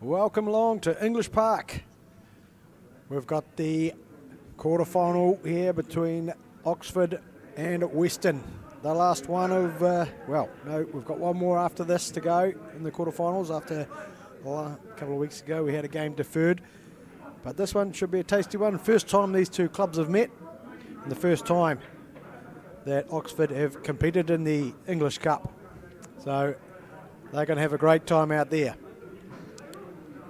Welcome along to English Park. We've got the quarter-final here between Oxford and Weston. The last one of, we've got one more after this to go in the quarter-finals. After a couple of weeks ago, we had a game deferred. But this one should be a tasty one. First time these two clubs have met, and the first time that Oxford have competed in the English Cup. So they're going to have a great time out there.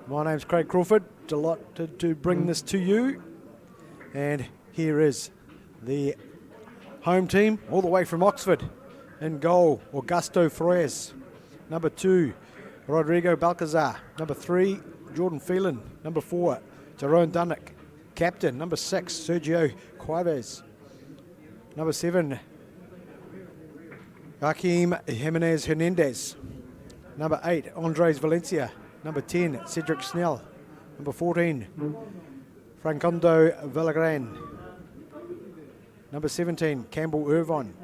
My name's Craig Crawford, delighted to bring this to you. And here is the home team, all the way from Oxford. In goal, Augusto Flores. Number 2, Rodrigo Balcazar. Number 3, Jordan Phelan. Number 4, Jerome Dunnick. Captain, number 6, Sergio Cuevas. Number 7, Joaquim Jimenez Hernandez. Number 8, Andres Valencia. Number 10, Cedric Snell. Number 14, Francondo Villagran. Number 17, Campbell Irvine.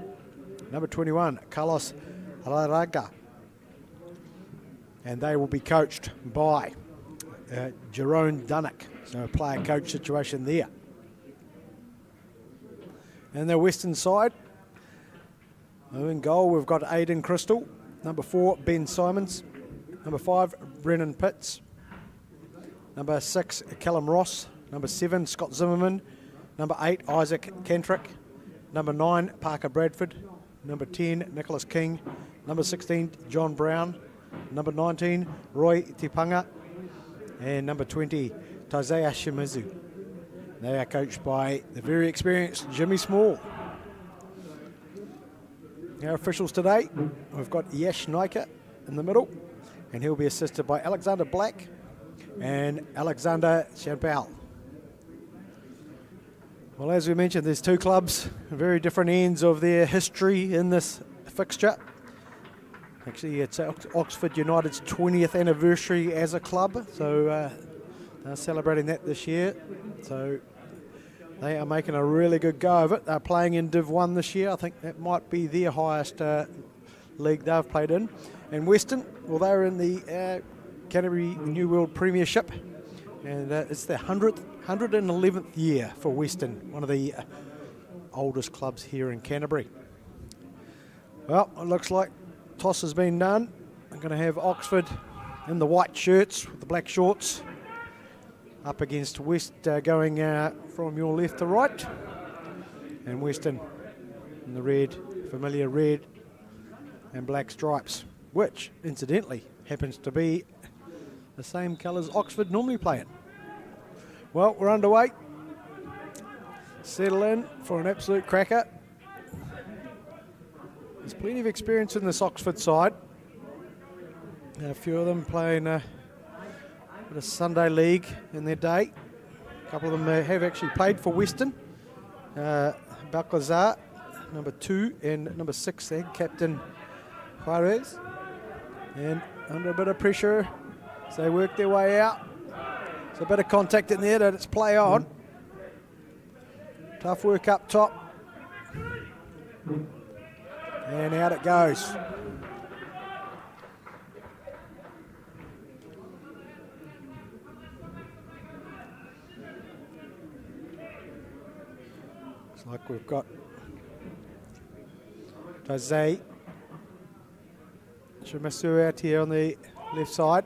Number 21, Carlos Laraga. And they will be coached by Jerome Dunnick. So a player-coach situation there. And the Western side, in goal we've got Aidan Crystal. Number 4, Ben Simons. Number 5, Brennan Pitts. Number 6, Callum Ross. Number 7, Scott Zimmerman. Number 8, Isaac Cantrick. Number 9, Parker Bradford. Number 10, Nicholas King. Number 16, John Brown. Number 19, Roy Tipanga. And number 20, Taizaya Shimizu. They are coached by the very experienced Jimmy Small. Our officials today, we've got Yash Naika in the middle, and he'll be assisted by Alexander Black and Alexander Champal. Well, as we mentioned, there's two clubs, very different ends of their history in this fixture. Actually, it's Oxford United's 20th anniversary as a club, so they're celebrating that this year. So they are making a really good go of it. They're playing in Div 1 this year. I think that might be their highest league they've played in. And Weston, well, they're in the Canterbury New World Premiership, and it's their 111th year for Weston, one of the oldest clubs here in Canterbury. Well, it looks like toss has been done. I'm going to have Oxford in the white shirts with the black shorts up against West, going from your left to right, and Weston in the red, familiar red and black stripes, which incidentally happens to be the same colours Oxford normally play in. Well, we're underway. Settle in for an absolute cracker. There's plenty of experience in this Oxford side. A few of them playing a Sunday league in their day. A couple of them have actually played for Weston. Balcazar, number 2, and number 6 there, Captain Juarez. And under a bit of pressure as they work their way out. There's a bit of contact in there that it's play on. Tough work up top. And out it goes. Looks like we've got Jose Shimizu out here on the left side.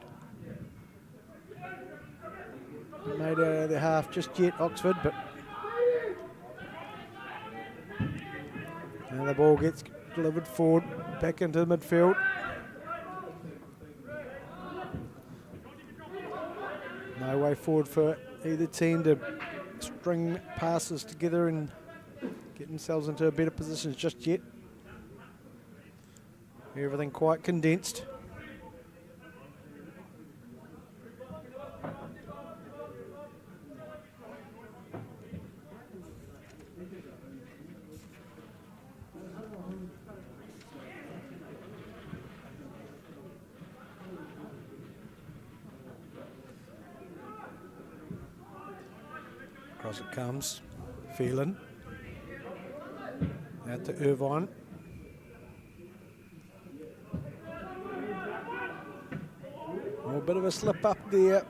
Made out of the half just yet, Oxford, but now the ball gets delivered forward, back into the midfield. No way forward for either team to string passes together and get themselves into a better position just yet. Everything quite condensed. Across it comes, Phelan. Out to Irvine. bit of a slip up there,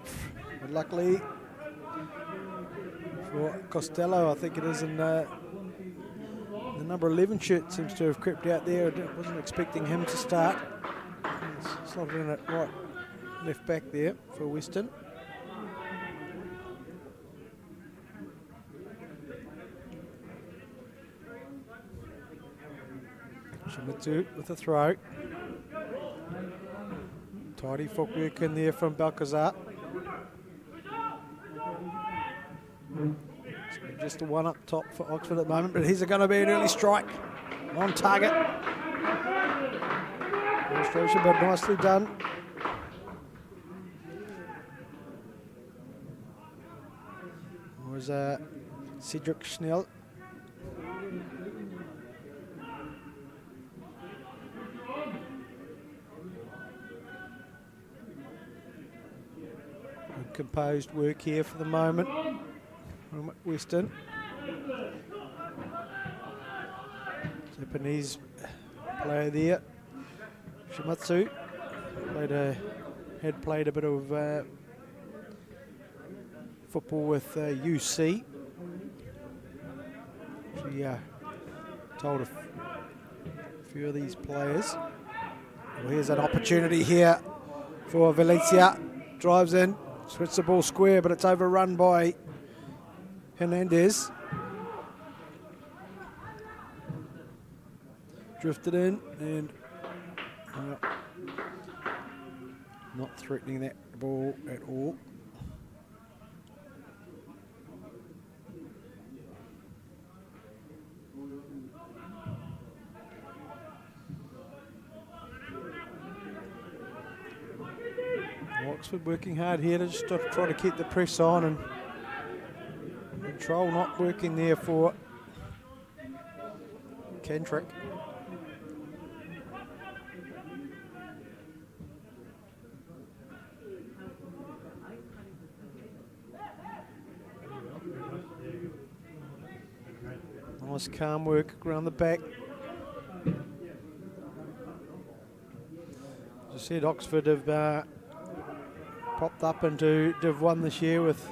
but luckily for Costello, I think it is in the number 11 shirt seems to have crept out there. I wasn't expecting him to start. Slotted in at right left back there for Weston. Shimizu with a throw. Tidy footwork in there from Balcazar. Just the one up top for Oxford at the moment, but he's going to be an early strike on target. Illustration, but nicely done. It was Cedric Schnell. Good composed work here for the moment from Weston. Japanese player there. Shimatsu had played a bit of football with UC. She told a few of these players. Well, here's an opportunity here for Valencia. Drives in, switches the ball square, but it's overrun by Hernandez. Drifted in and not threatening that ball at all. Oxford working hard here to just try to keep the press on, and control not working there for Kentrick. Nice calm work around the back. As I said, Oxford have popped up into Div 1 this year with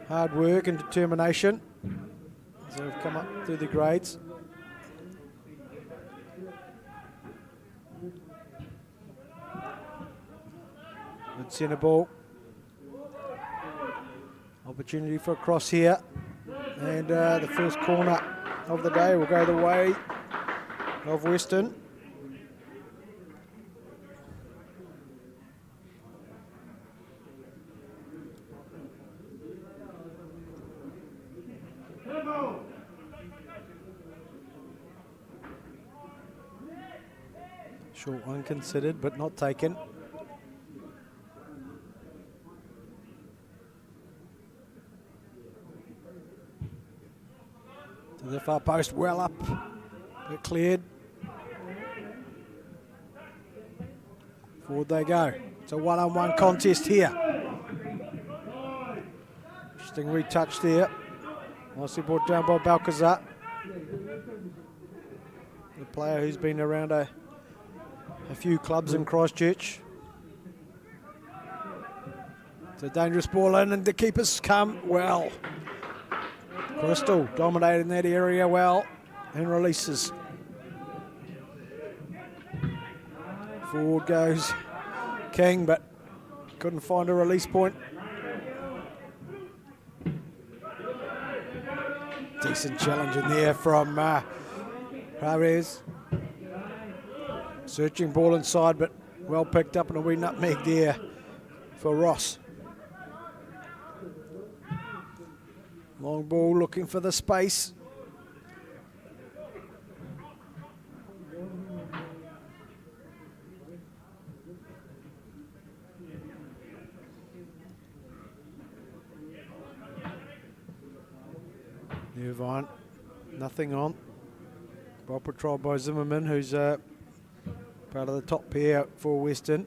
hard work and determination. So they've come up through the grades. Good centre ball. Opportunity for a cross here. And the first corner of the day will go the way of Weston. Short one considered, but not taken. To the far post, well up, but cleared. Forward they go. It's a one-on-one contest here. Interesting retouch there. Nicely brought down by Balcazar. The player who's been around a few clubs in Christchurch. It's a dangerous ball in, and the keepers come well. Crystal dominating that area well and releases. Forward goes King, but couldn't find a release point. Decent challenge in there from Ramirez. Searching ball inside, but well picked up, and a wee nutmeg there for Ross. Long ball looking for the space. Irvine, nothing on. Well patrolled by Zimmerman, who's part of the top pair for Weston.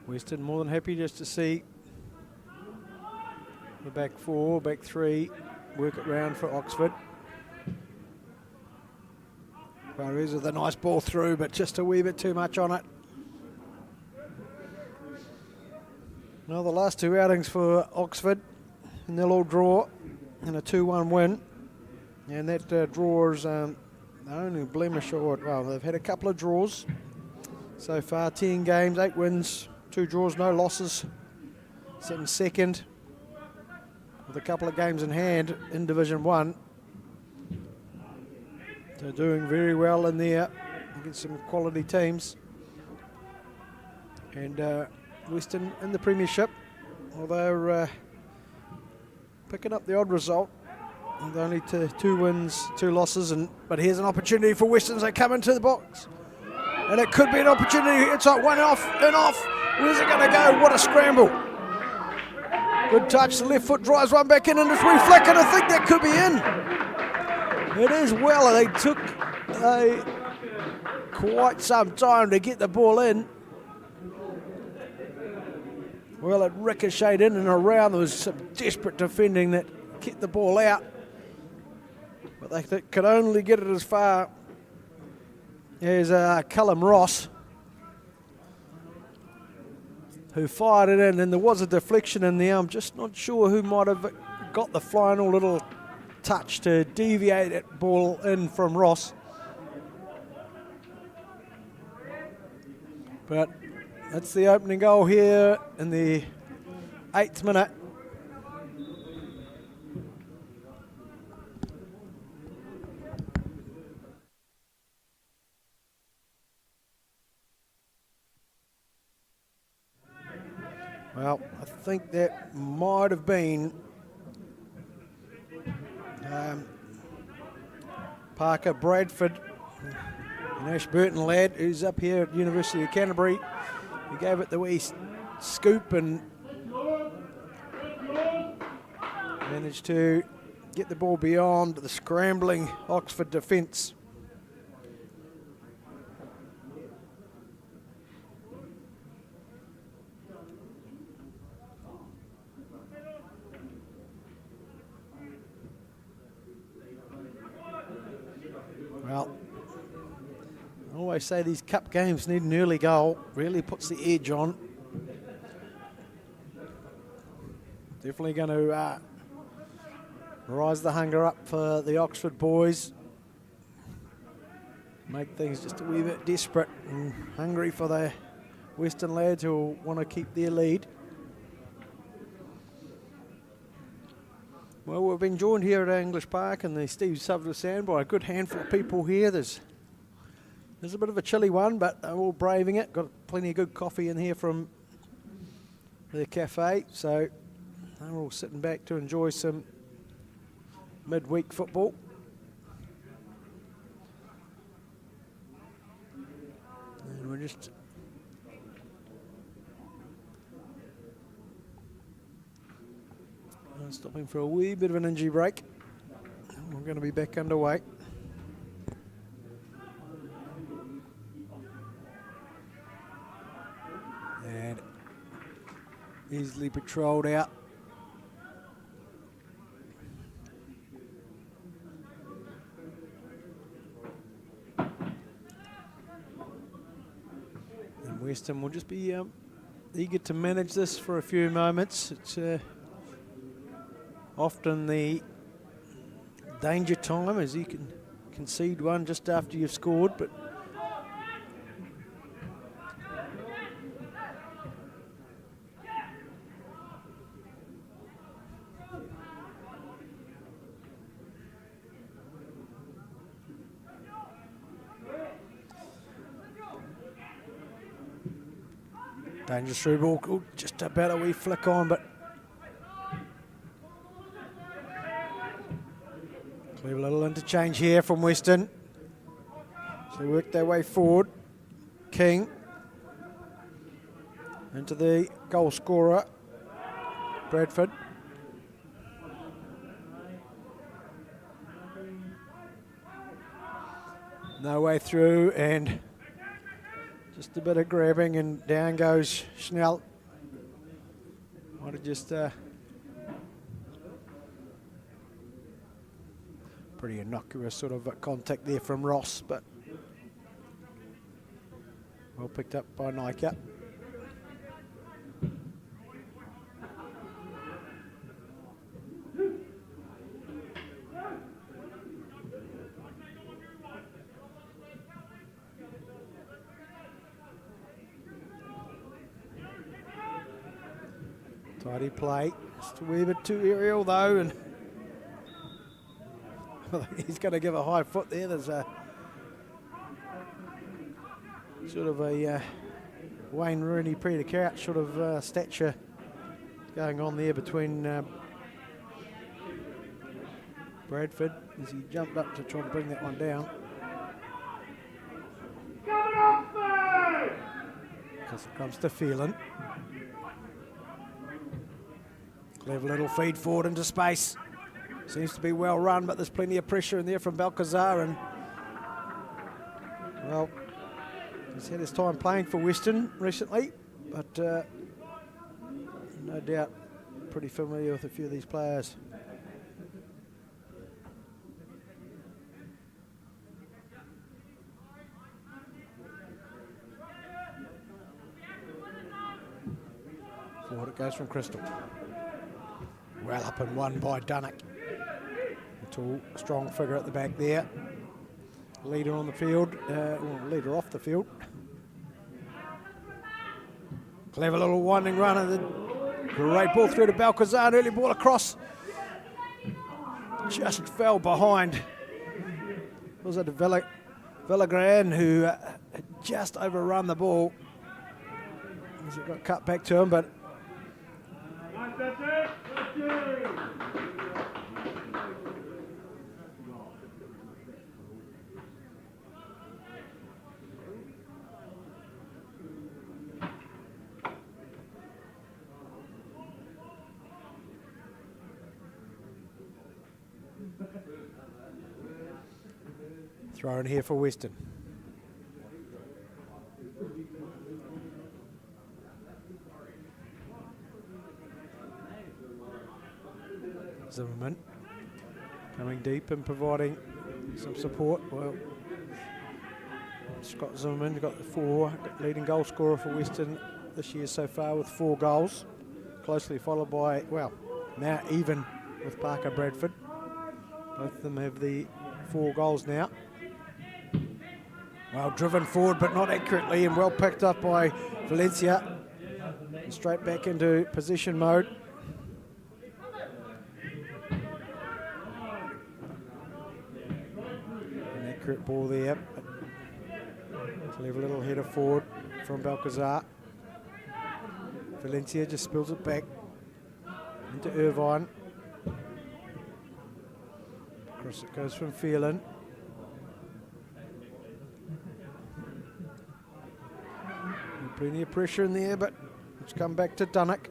Weston more than happy just to see The back four, back three, work it round for Oxford. Barres with a nice ball through, but just a wee bit too much on it. Now the last two outings for Oxford, and they'll all draw in a 2-1 win. And that draws the only blemish, or well, they've had a couple of draws so far, 10 games, 8 wins, 2 draws, no losses. Sitting second with a couple of games in hand in Division 1. They're doing very well in there against some quality teams. And Weston in the Premiership, although picking up the odd result, with only 2 wins, 2 losses. But here's an opportunity for Weston as they come into the box. And it could be an opportunity. It's like one off and off. Where's it going to go? What a scramble. Good touch, the left foot drives one back in and it's reflected. I think that could be in. It is well. They took quite some time to get the ball in. Well, it ricocheted in and around. There was some desperate defending that kept the ball out. But they could only get it as far as Callum Ross, who fired it in, and there was a deflection in there. I'm just not sure who might have got the final little touch to deviate that ball in from Ross. But that's the opening goal here in the 8th minute. Well, I think that might have been Parker Bradford, an Ashburton lad who's up here at University of Canterbury. He gave it the wee scoop and managed to get the ball beyond the scrambling Oxford defence. Well, I always say these cup games need an early goal. Really puts the edge on. Definitely going to rise the hunger up for the Oxford boys. Make things just a wee bit desperate and hungry for the Western lads who want to keep their lead. Well, we've been joined here at English Park in the Steve Sutherland Stand by a good handful of people here. There's a bit of a chilly one, but they're all braving it. Got plenty of good coffee in here from the cafe, so they're all sitting back to enjoy some midweek football. And we're just stopping for a wee bit of an injury break. We're going to be back underway. And easily patrolled out. And Weston will just be eager to manage this for a few moments. It's often the danger time, as you can concede one just after you've scored, but dangerous through ball. Ooh, just about a wee flick on, but clever little interchange here from Weston. So they work their way forward. King into the goal scorer, Bradford. No way through, and just a bit of grabbing, and down goes Schnell. Might have just Pretty innocuous sort of contact there from Ross, but well picked up by Nike. Tidy play, just a wee bit too aerial though, and he's going to give a high foot there. There's a sort of a Wayne Rooney pre-to-couch sort of stature going on there between Bradford as he jumped up to try to bring that one down. Because it comes to Phelan. Clever little feed forward into space. Seems to be well run, but there's plenty of pressure in there from Balcazar, and well, he's had his time playing for Weston recently, but no doubt pretty familiar with a few of these players. Forward it goes from Crystal. Well up and won by Dunnock. A tall, strong figure at the back there. Leader on the field, leader off the field. Clever little winding run, and the great ball through to Balcazar, an early ball across. Just fell behind. Was it Villagran who had just overrun the ball as it got cut back to him, but throw in here for Weston. Zimmerman coming deep and providing some support. Well, Scott Zimmerman got the leading goal scorer for Weston this year so far with 4 goals, closely followed by, well, now even with Parker Bradford. Both of them have the 4 goals now. Well driven forward but not accurately, and well picked up by Valencia. And straight back into possession mode. An accurate ball there. Clever little header forward from Balcazar. Valencia just spills it back into Irvine. Across it goes from Phelan. Plenty of pressure in there, but it's come back to Dunnock.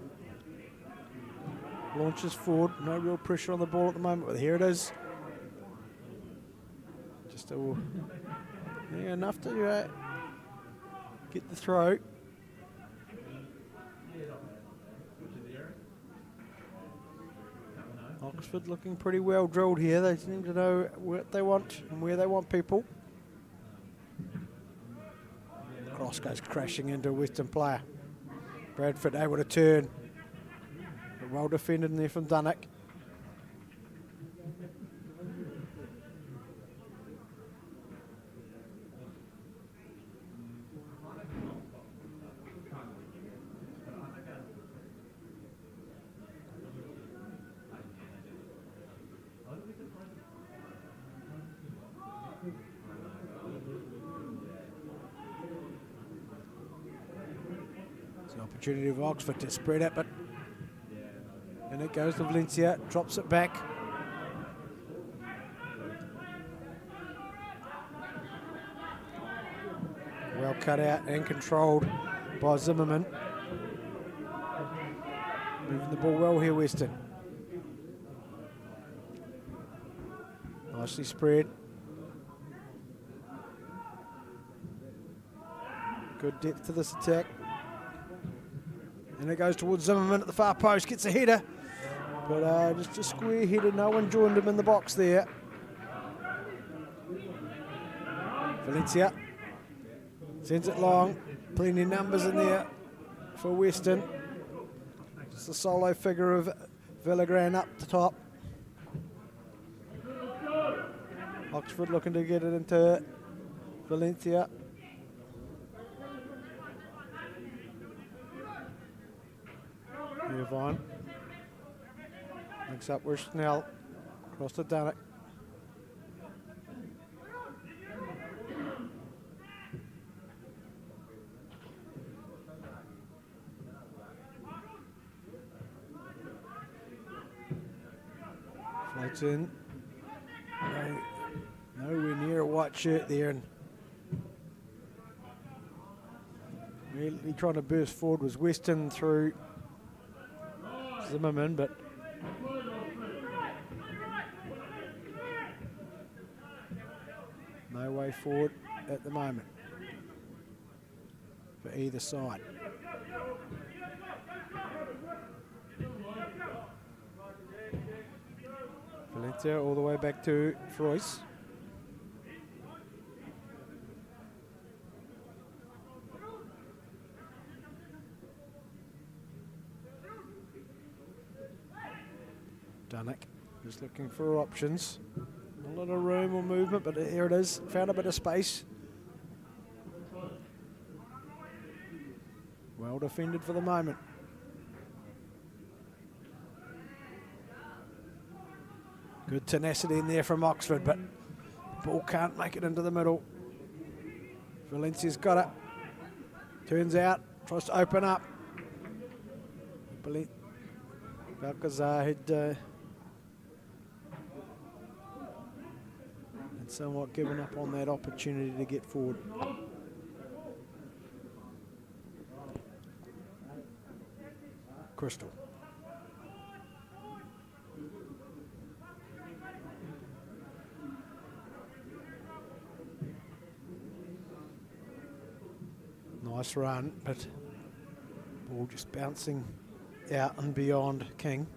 Launches forward, no real pressure on the ball at the moment, but here it is. Just enough to get the throw. Oxford looking pretty well drilled here. They seem to know what they want and where they want people. Cross goes crashing into a Western player. Bradford able to turn. But well defended in there from Dunnock. Opportunity of Oxford to spread it, but and it goes to Valencia, drops it back. Well cut out and controlled by Zimmerman. Moving the ball well here, Weston. Nicely spread. Good depth to this attack. And it goes towards Zimmerman at the far post, gets a header. But just a square header, no one joined him in the box there. Valencia sends it long. Plenty of numbers in there for Weston. Just a solo figure of Villagran up the top. Oxford looking to get it into Valencia. Irvine links up with Snell. Across to Dunnock. Floats in. Nowhere near a white shirt there, and really trying to burst forward was Weston through Zimmerman, but no way forward at the moment for either side. Valencia all the way back to Froyce. Dunnock just looking for options. A lot of room or movement, but here it is. Found a bit of space. Well defended for the moment. Good tenacity in there from Oxford, but ball can't make it into the middle. Valencia's got it. Turns out, tries to open up. Balcazar had somewhat given up on that opportunity to get forward. Crystal. Nice run, but ball just bouncing out and beyond King.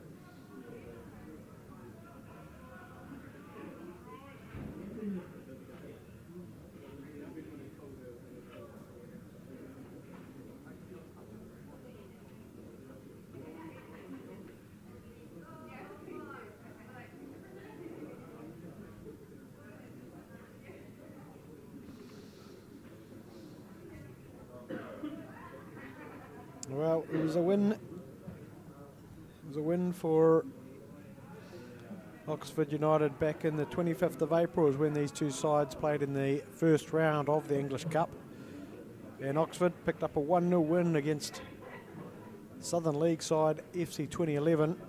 Well, it was a win. It was a win for Oxford United back in the 25th of April is when these two sides played in the first round of the English Cup. And Oxford picked up a 1-0 win against Southern League side FC 2011.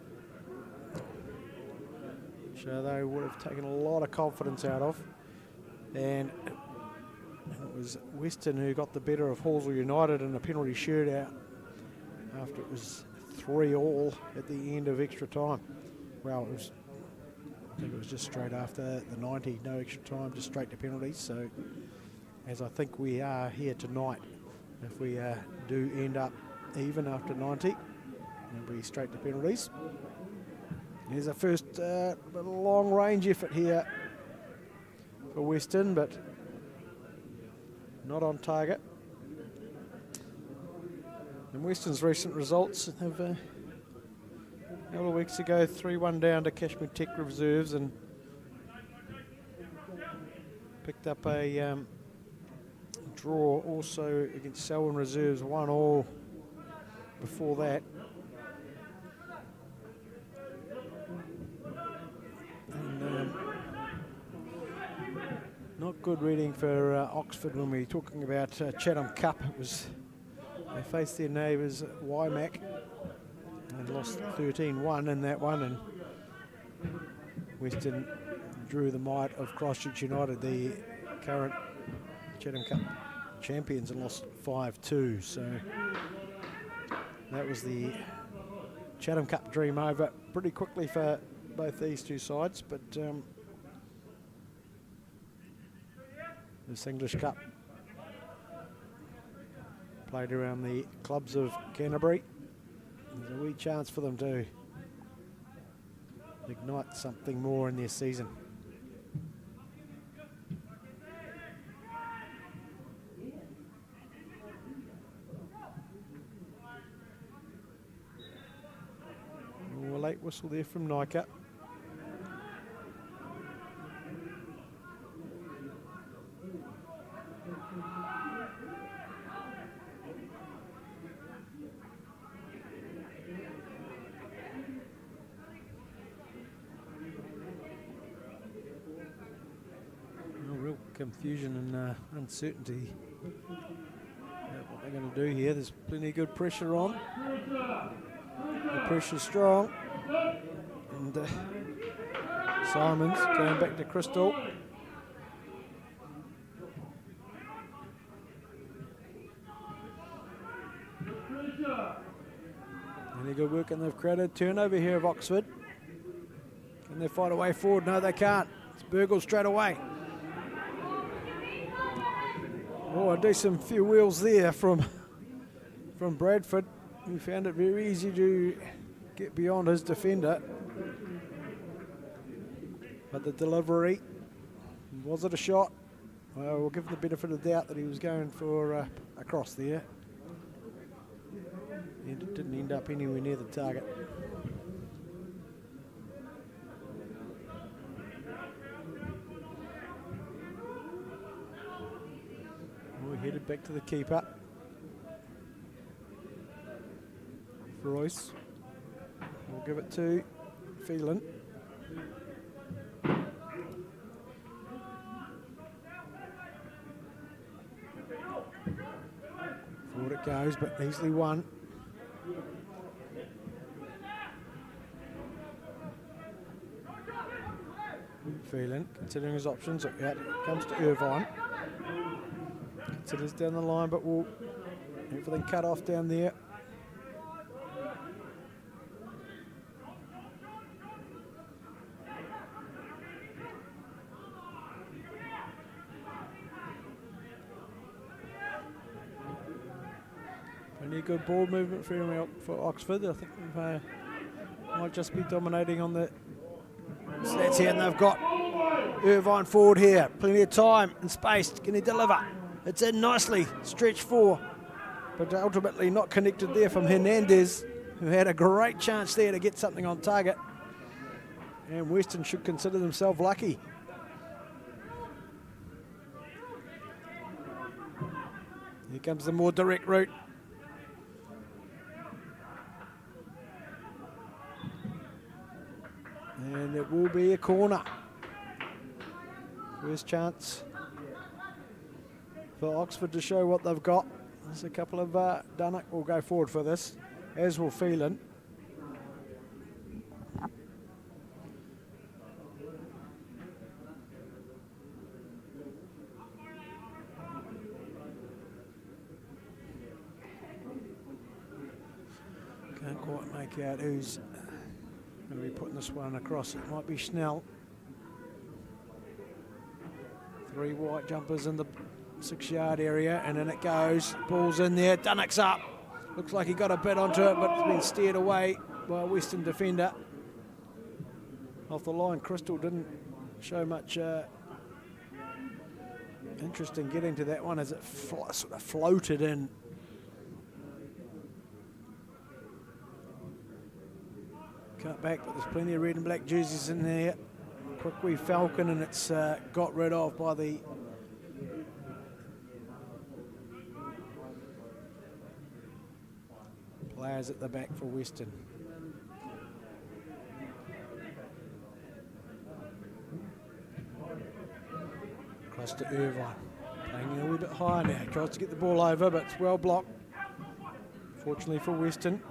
So they would have taken a lot of confidence out of. And it was Weston who got the better of Hallsville United in a penalty shootout after it was 3-3 at the end of extra time. Well, I think it was just straight after the 90, no extra time, just straight to penalties. So, as I think we are here tonight, if we do end up even after 90, it'll be straight to penalties. Here's a first long-range effort here for Weston, but not on target. And Weston's recent results have a couple of weeks ago 3-1 down to Kashmir Tech Reserves and picked up a draw also against Selwyn Reserves, 1-1 before that. And not good reading for Oxford when we're talking about Chatham Cup. It was they faced their neighbours Wymack and lost 13-1 in that one, and Weston drew the might of Christchurch United, the current Chatham Cup champions, and lost 5-2. So that was the Chatham Cup dream over pretty quickly for both these two sides, but this English Cup played around the clubs of Canterbury. There's a wee chance for them to ignite something more in their season. whistle there from Nika. Real confusion and uncertainty about what they're going to do here. There's plenty of good pressure on. The pressure's strong. And Simons going back to Crystal. Really good work, and they've created turnover here of Oxford. Can they fight a way forward? No, they can't. It's Burgle straight away. Oh, a decent few wheels there from Bradford. He found it very easy to get beyond his defender. But the delivery, was it a shot? Well, we'll give him the benefit of the doubt that he was going for across there. And it didn't end up anywhere near the target. We headed back to the keeper. Royce. We'll give it to Phelan. Forward it goes, but easily won. Phelan considering his options. Out comes to Irvine. Considers down the line, but will everything cut off down there. Plenty good ball movement for Oxford. I think they might just be dominating on the stats here, and they've got Irvine forward here. Plenty of time and space. Can he deliver? It's in nicely. Stretch 4. But ultimately not connected there from Hernandez, who had a great chance there to get something on target. And Weston should consider themselves lucky. Here comes the more direct route. And it will be a corner. First chance for Oxford to show what they've got. There's a couple of Dunnock will go forward for this, as will Phelan. Can't quite make out who's going to be putting this one across. It might be Schnell. 3 white jumpers in the 6-yard area, and then it goes. Ball's in there. Dunnock's up. Looks like he got a bit onto it, but it's been steered away by a Western defender. Off the line, Crystal didn't show much interest in getting to that one as it sort of floated in. Cut back, but there's plenty of red and black jerseys in there. Quick wee Falcon, and it's got rid of by the players at the back for Weston. Across to Irvine, playing a little bit higher now. Tries to get the ball over, but it's well blocked. Fortunately for Weston.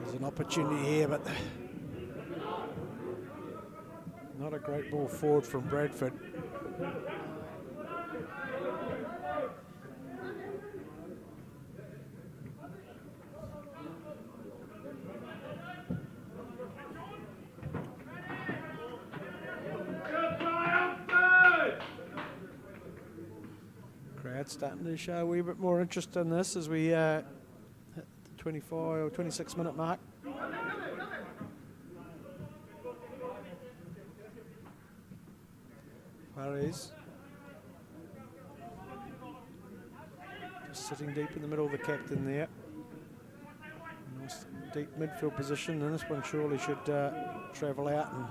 There's an opportunity here, but not a great ball forward from Bradford. Crowd starting to show a wee bit more interest in this as we hit the 25 or 26 minute mark. Fares just sitting deep in the middle of the captain there. deep midfield position, and this one surely should travel out, and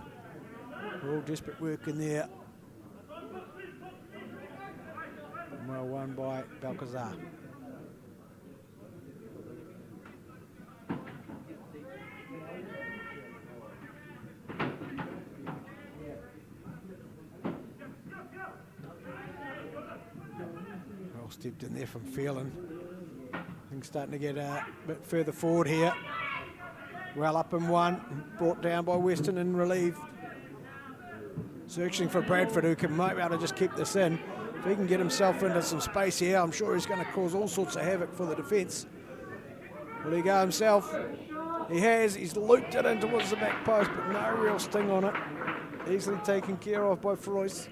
we're all desperate work in there. Well won by Balcazar. Well stepped in there from Phelan. Things starting to get a bit further forward here. Well up in one, brought down by Weston and relieved. Searching for Bradford, who might be able to just keep this in. If he can get himself into some space here, I'm sure he's going to cause all sorts of havoc for the defence. Will he go himself? He has. He's looped it in towards the back post, but no real sting on it. Easily taken care of by Froyce.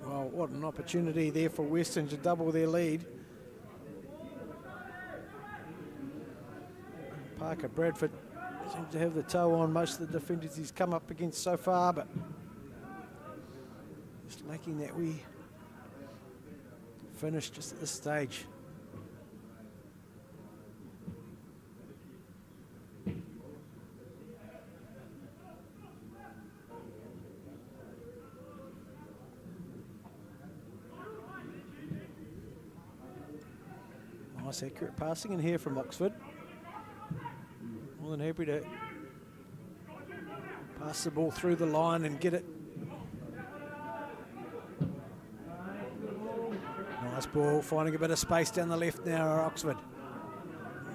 Well, what an opportunity there for Weston to double their lead. Parker Bradford seems to have the toe on most of the defenders he's come up against so far, but just lacking that wee finish just at this stage. Nice accurate passing in here from Oxford. More than happy to pass the ball through the line and get it. Nice ball, finding a bit of space down the left now, Oxford.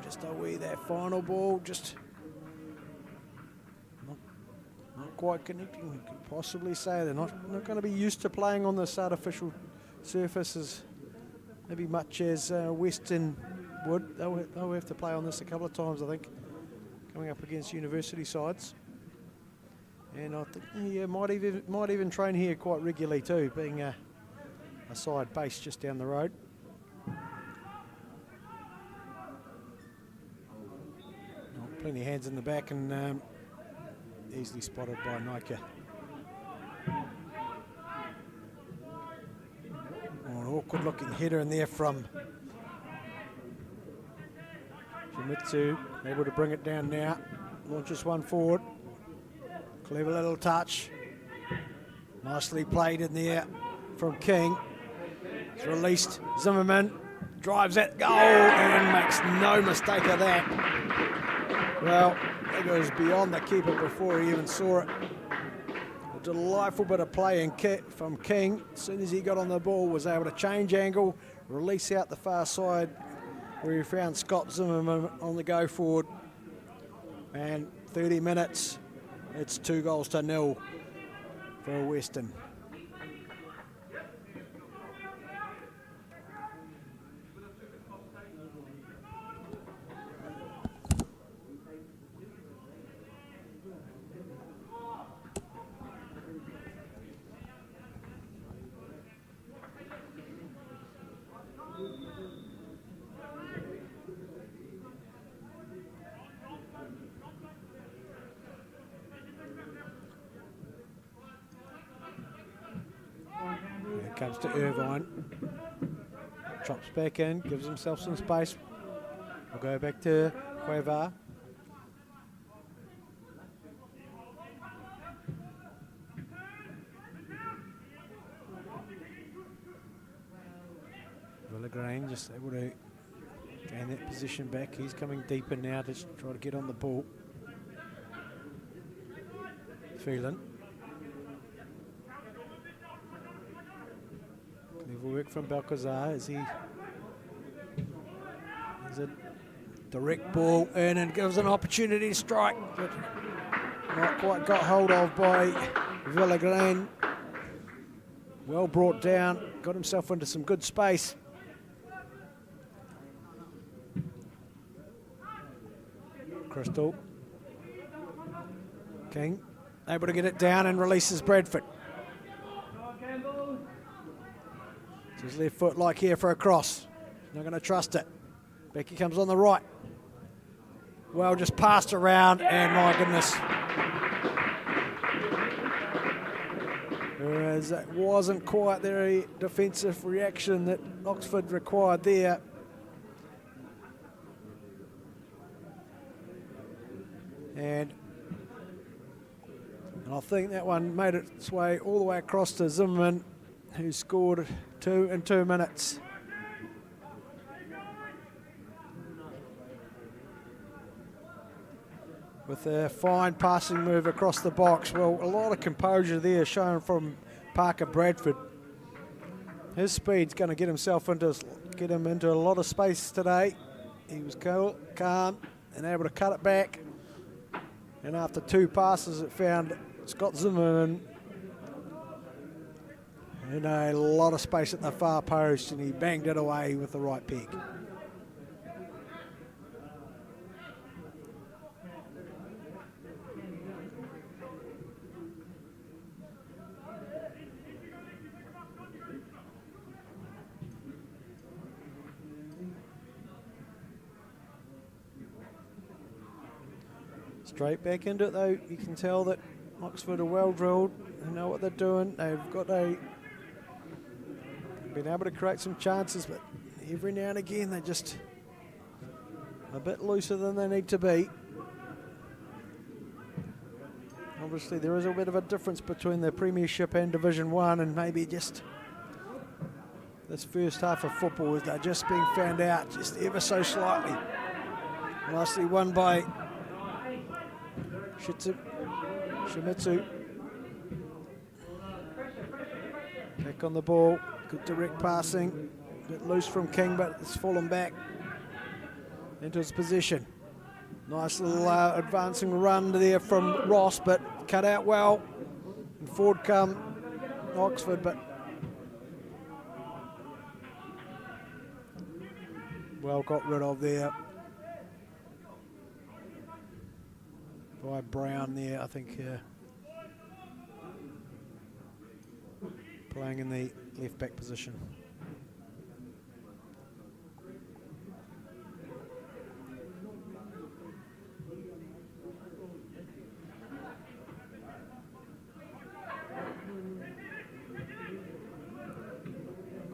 Just away that final ball, just not quite connecting. You could possibly say they're not going to be used to playing on this artificial surface as maybe much as Weston would. They'll have to play on this a couple of times, I think, coming up against university sides. And I think he might even train here quite regularly too, being a side base just down the road. Plenty of hands in the back and easily spotted by Nika. An awkward looking header in there from Shimizu, able to bring it down now. Launches one forward. Clever little touch. Nicely played in there from King. It's released. Zimmerman drives that goal and makes no mistake of that. Well, that goes beyond the keeper before he even saw it. A delightful bit of play from King. As soon as he got on the ball, was able to change angle, release out the far side where he found Scott Zimmerman on the go forward. And 30 minutes, it's 2-0 for Weston. Comes to Irvine, chops back in, gives himself some space. We'll go back to Cueva. Villagrain just able to gain that position back. He's coming deeper now to try to get on the ball. Phelan. Work from Balcazar as he has a direct ball in and gives an opportunity to strike, but not quite got hold of by Villagrain. Well brought down, got himself into some good space. Crystal. King able to get it down and releases Bradford. His left foot like here for a cross. Not going to trust it. Becky comes on the right. Well, just passed around, and my goodness. Whereas it wasn't quite the defensive reaction that Oxford required there. And I think that one made its way all the way across to Zimmerman, who scored 2 in 2 minutes. With a fine passing move across the box. Well, a lot of composure there shown from Parker Bradford. His speed's going to get him into a lot of space today. He was cool, calm, and able to cut it back. And after 2 passes, it found Scott Zimmerman in a lot of space at the far post, and he banged it away with the right peg. Straight back into it though. You can tell that Oxford are well drilled. They know what they're doing. They've been able to create some chances, but every now and again they're just a bit looser than they need to be. Obviously there is a bit of a difference between the Premiership and Division 1, and maybe just this first half of football is they're just being found out just ever so slightly. Nicely won by Shimizu. Back on the ball, good direct passing, a bit loose from King, but it's fallen back into his position. Nice little advancing run there from Ross, but cut out well. And forward come Oxford, but well got rid of there by Brown there, I think, playing in the left back position.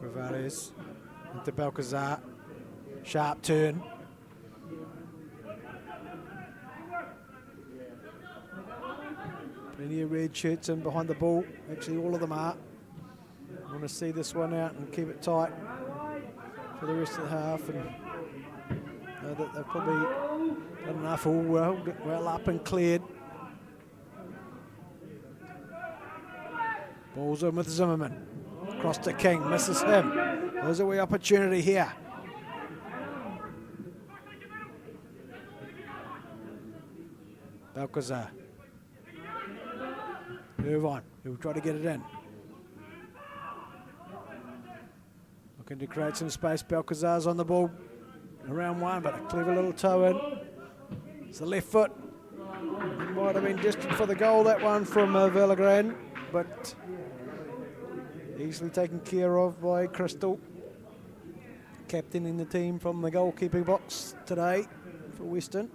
Guevara into Balcazar, sharp turn. Plenty of red shirts in behind the ball. Actually, all of them are. I want to see this one out and keep it tight for the rest of the half. And know that they've probably done enough, all well up and cleared. Ball's in with Zimmerman. Across to King, misses him. There's a wee opportunity here. Balcazar. Move on. He'll try to get it in. Looking to create some space. Balcazar's on the ball. Around one, but a clever little toe in. It's the left foot. It might have been distant for the goal, that one from Villagran, but easily taken care of by Crystal. Captaining the team from the goalkeeping box today for Weston.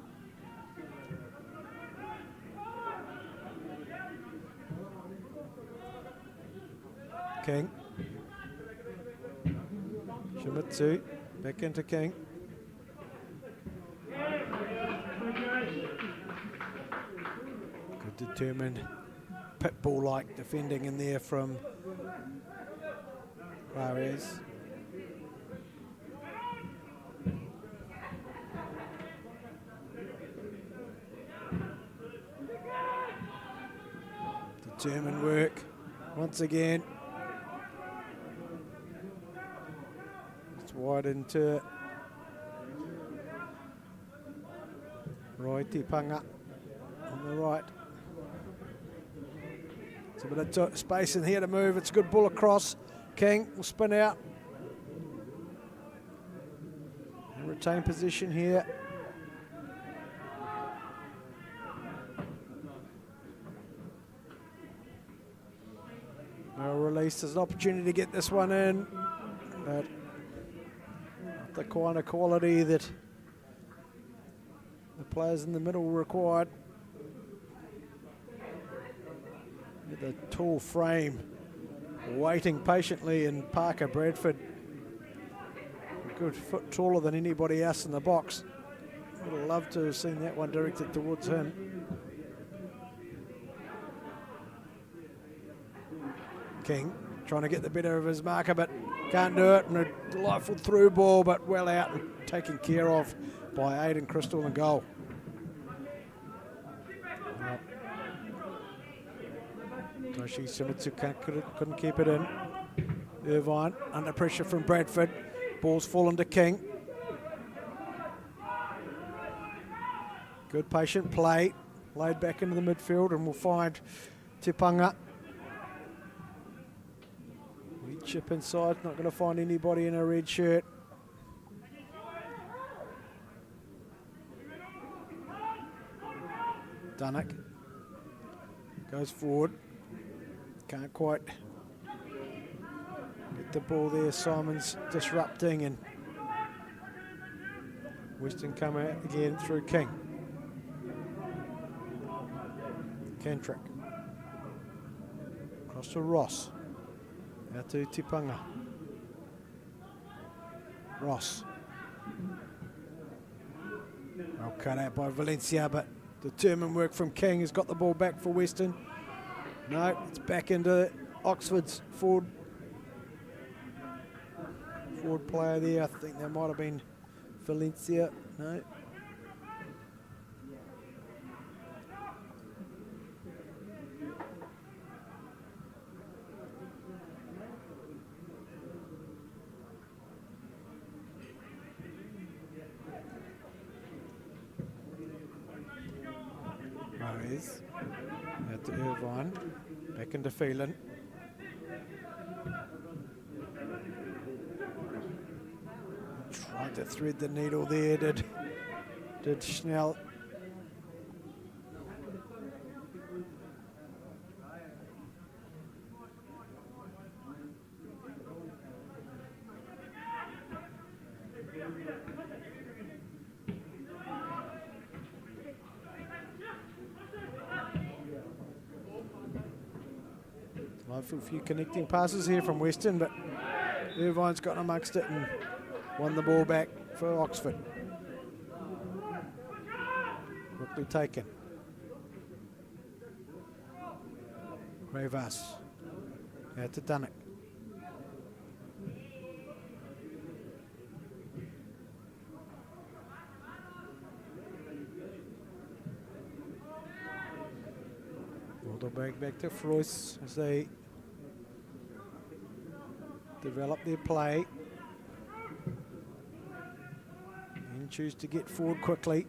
King. Shimizu back into King. Good determined pit bull-like defending in there from Juarez. Determined work once again. It's wide into Roy Tipanga on the right. It's a bit of space in here to move. It's a good ball across. King will spin out and retain position here. No release. There's an opportunity to get this one in, but not the kind of quality that the players in the middle required. With a tall frame, waiting patiently, and Parker Bradford, a good foot taller than anybody else in the box. Would have loved to have seen that one directed towards him. King trying to get the better of his marker, but can't do it. And a delightful through ball, but well out and taken care of by Aidan Crystal in goal. Toshi Shimizu couldn't keep it in. Irvine under pressure from Bradford. Ball's fallen to King. Good patient play. Laid back into the midfield, and we'll find Tipanga. We chip inside, not going to find anybody in a red shirt. Dunnock goes forward. Can't quite get the ball there. Simon's disrupting, and Weston come out again through King. Kentrick. Across to Ross. Out to Tipanga. Ross. Well cut out by Valencia, but determined work from King has got the ball back for Weston. No, it's back into Oxford's forward player there. I think that might have been Valencia. No. Out to Irvine, back into Phelan. Tried to thread the needle there, did Schnell. A few connecting passes here from Weston, but Irvine's gotten amongst it and won the ball back for Oxford. Quickly taken. Revas out to Dunnock. All the back to Froyce as they develop their play and choose to get forward quickly.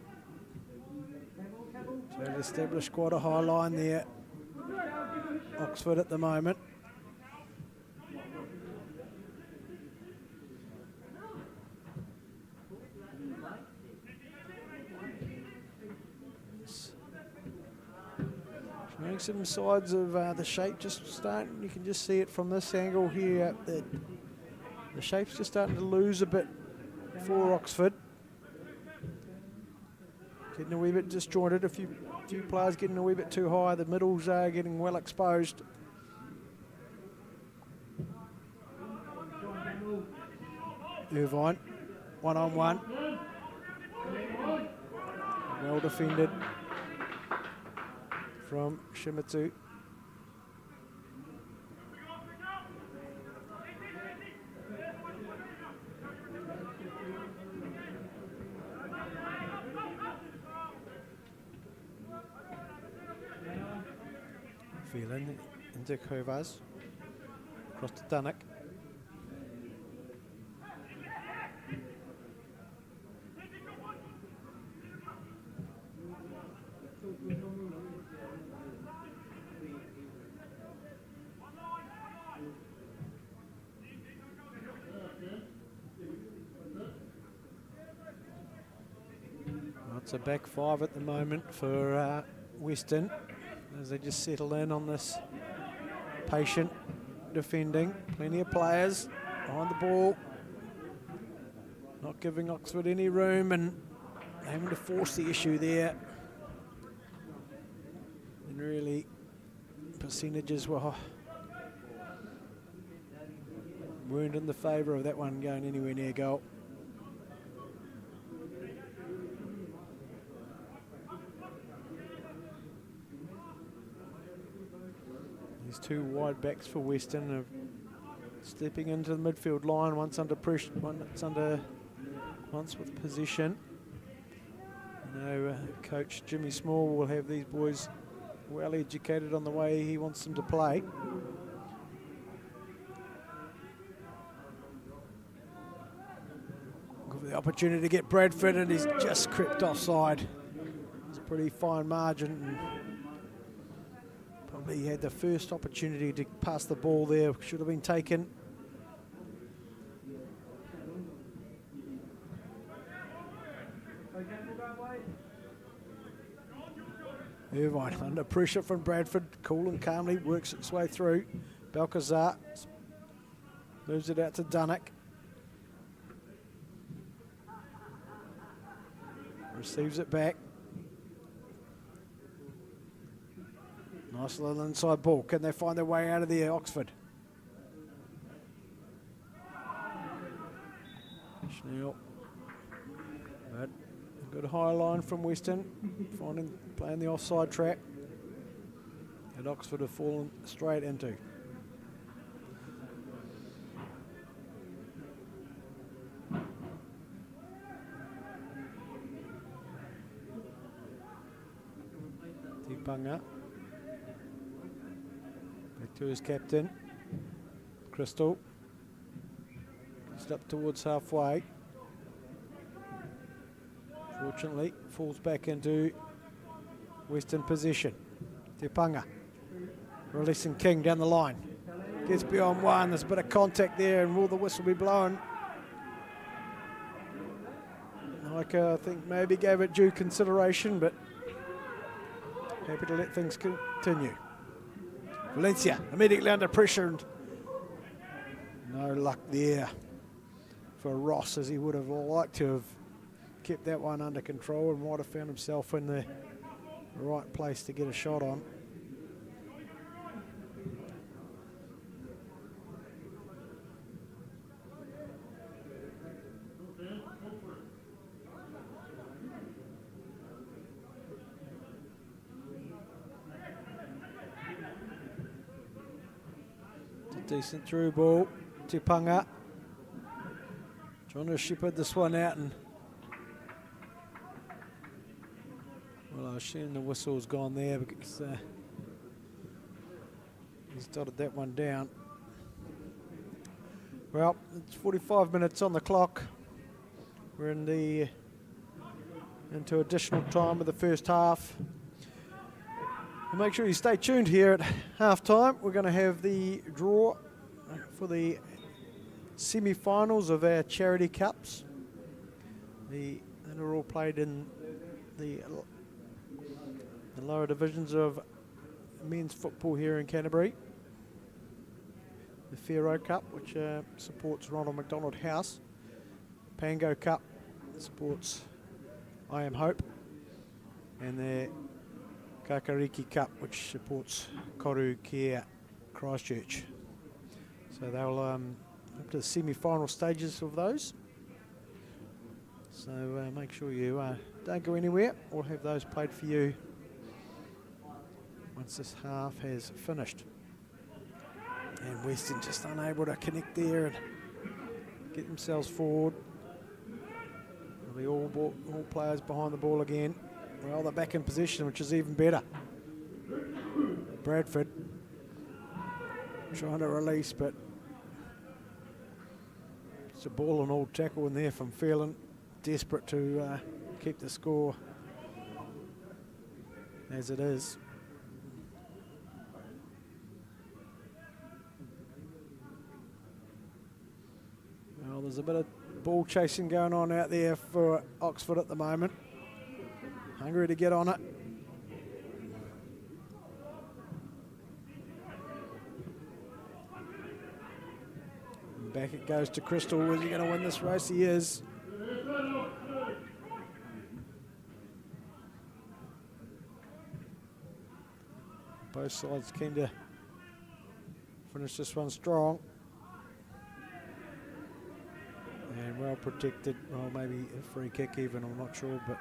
So they've established quite a high line there, Oxford at the moment. Showing some sides of the shape just starting. You can just see it from this angle here. The shape's just starting to lose a bit for Oxford. Getting a wee bit disjointed. A few players getting a wee bit too high. The middles are getting well exposed. Irvine, one-on-one. Well defended from Shimizu. Phelan into Kovas. Across to Dunnock. It's a back five at the moment for Weston as they just settle in on this patient defending. Plenty of players behind the ball, not giving Oxford any room and having to force the issue there. And really, percentages weren't in the favour of that one going anywhere near goal. two wide backs for Weston, stepping into the midfield line once under pressure, once with possession. Coach Jimmy Small will have these boys well educated on the way he wants them to play. Give the opportunity to get Bradford, and he's just crept offside. It's a pretty fine margin. And probably had the first opportunity to pass the ball there, should have been taken. Irvine under pressure from Bradford, cool and calmly works its way through. Balcazar moves it out to Dunnock. Receives it back. Nice little inside ball. Can they find their way out of there, Oxford? Schnell. But a good high line from Weston, playing the offside trap that Oxford have fallen straight into. Tipanga. Back to his captain, Crystal. Just up towards halfway. Fortunately, falls back into Western position. Tipanga releasing King down the line. Gets beyond one, there's a bit of contact there, and will the whistle be blown? Naika, I think, maybe gave it due consideration, but happy to let things continue. Valencia immediately under pressure, and no luck there for Ross, as he would have liked to have kept that one under control and might have found himself in the right place to get a shot on. It's a decent through ball. Tipanga trying to shepherd this one out, and well, I assume the whistle's gone there because he's dotted that one down. Well, it's 45 minutes on the clock. We're into additional time of the first half. And make sure you stay tuned here at half-time. We're going to have the draw for the semi-finals of our charity cups. That are all played in the lower divisions of men's football here in Canterbury. The Pharaoh Cup, which supports Ronald McDonald House. Pango Cup supports I Am Hope. And the Kakariki Cup, which supports Koru Care Christchurch. So they'll up to the semi-final stages of those. So make sure you don't go anywhere. We'll have those played for you once this half has finished. And Weston just unable to connect there and get themselves forward. There'll be all players behind the ball again. Well, they're back in position, which is even better. Bradford trying to release, but it's a ball and all tackle in there from Phelan. Desperate to keep the score as it is. Well, there's a bit of ball chasing going on out there for Oxford at the moment. Hungry to get on it. And back it goes to Crystal. Is he going to win this race? He is. Both sides keen to finish this one strong. And well protected. Well, maybe a free kick even, I'm not sure, but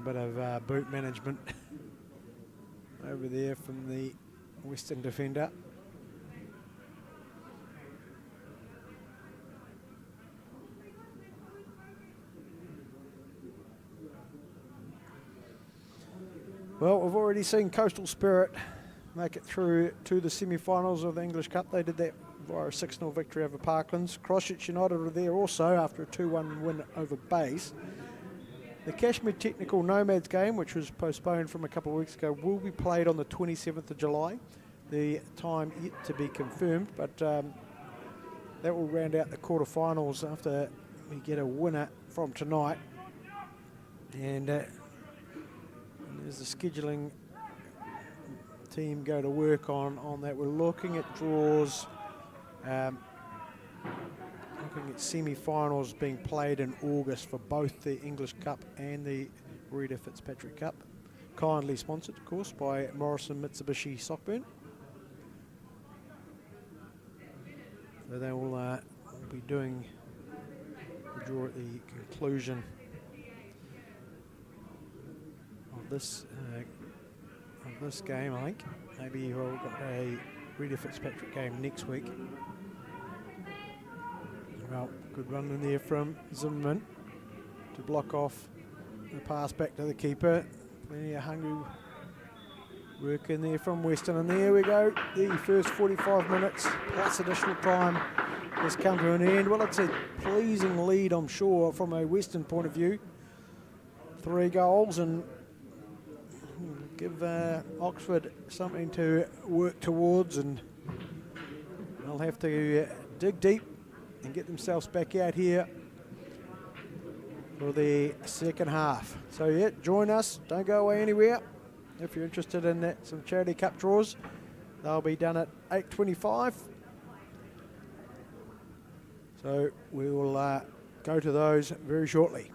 bit of boot management over there from the Weston defender. Well, we've already seen Coastal Spirit make it through to the semi-finals of the English Cup. They did that via a 6-0 victory over Parklands. Christchurch United were there also after a 2-1 win over Base. The Kashmir Technical Nomads game, which was postponed from a couple of weeks ago, will be played on the 27th of July. The time yet to be confirmed, but that will round out the quarterfinals after we get a winner from tonight. And as the scheduling team go to work on that, we're looking at draws, looking at semi-finals being played in August for both the English Cup and the Rita Fitzpatrick Cup. Kindly sponsored, of course, by Morrison Mitsubishi Sockburn. So they will be doing the draw at the conclusion of this game, I think. Maybe we've got a Rita Fitzpatrick game next week. Well, good run in there from Zimmerman to block off the pass back to the keeper. Plenty of hungry work in there from Weston, and there we go. The first 45 minutes plus additional time has come to an end. Well, it's a pleasing lead, I'm sure, from a Weston point of view. 3 goals, and give Oxford something to work towards, and they'll have to dig deep and get themselves back out here for the second half. So yeah, join us, don't go away anywhere. If you're interested in some Charity Cup draws, they'll be done at 8:25. So we will go to those very shortly.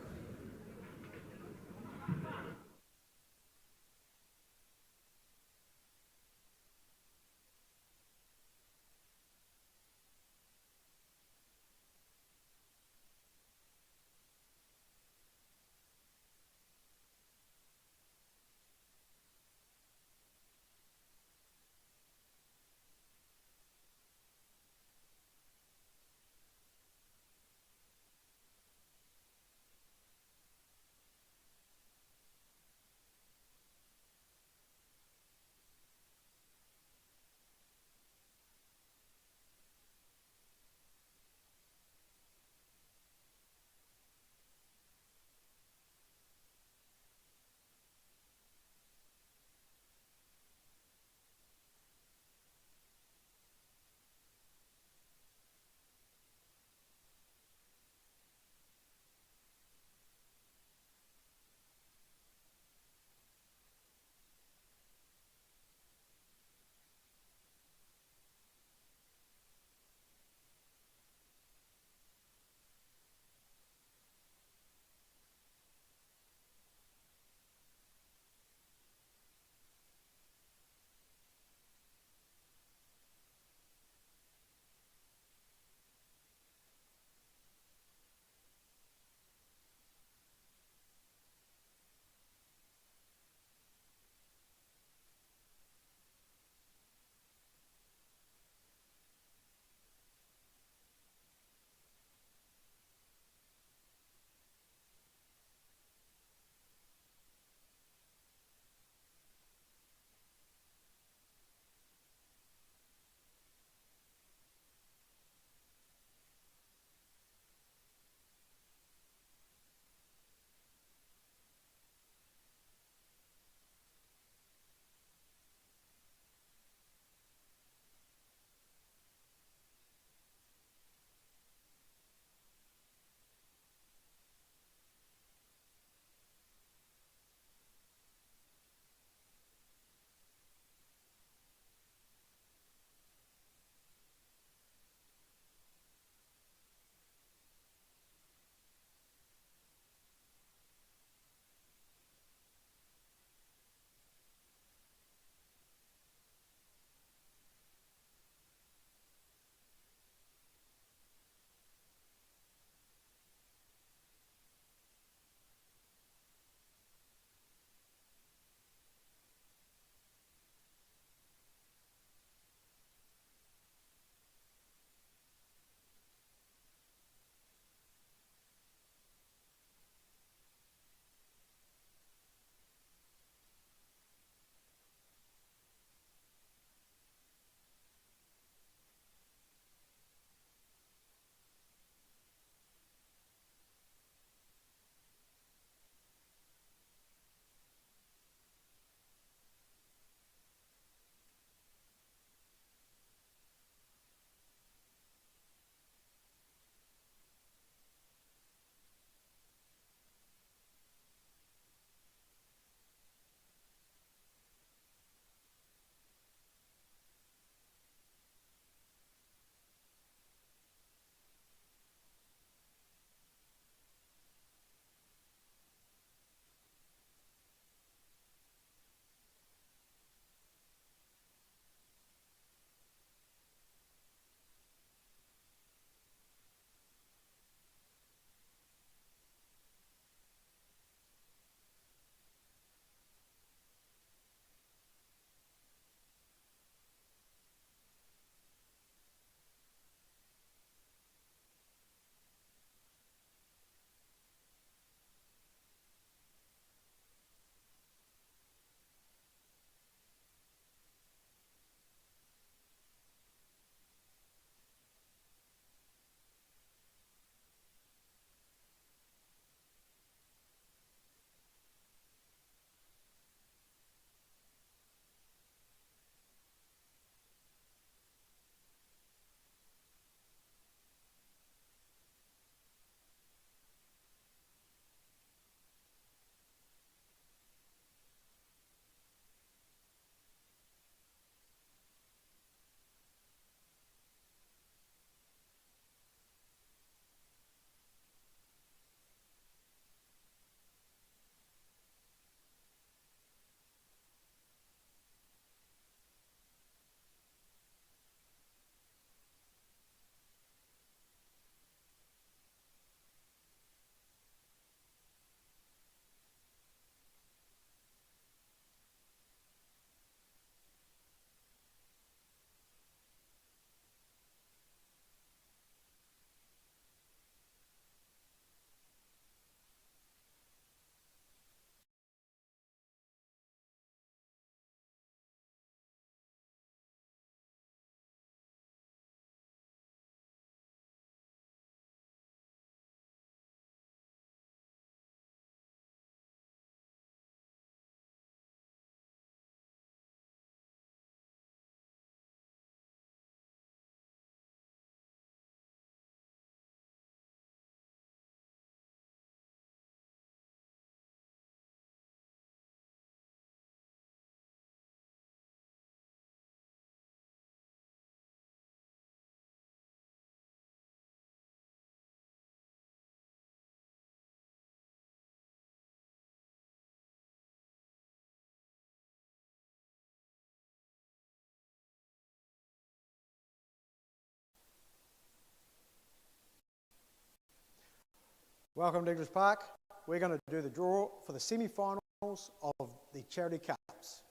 Welcome to English Park. We're going to do the draw for the semi-finals of the Charity Cups.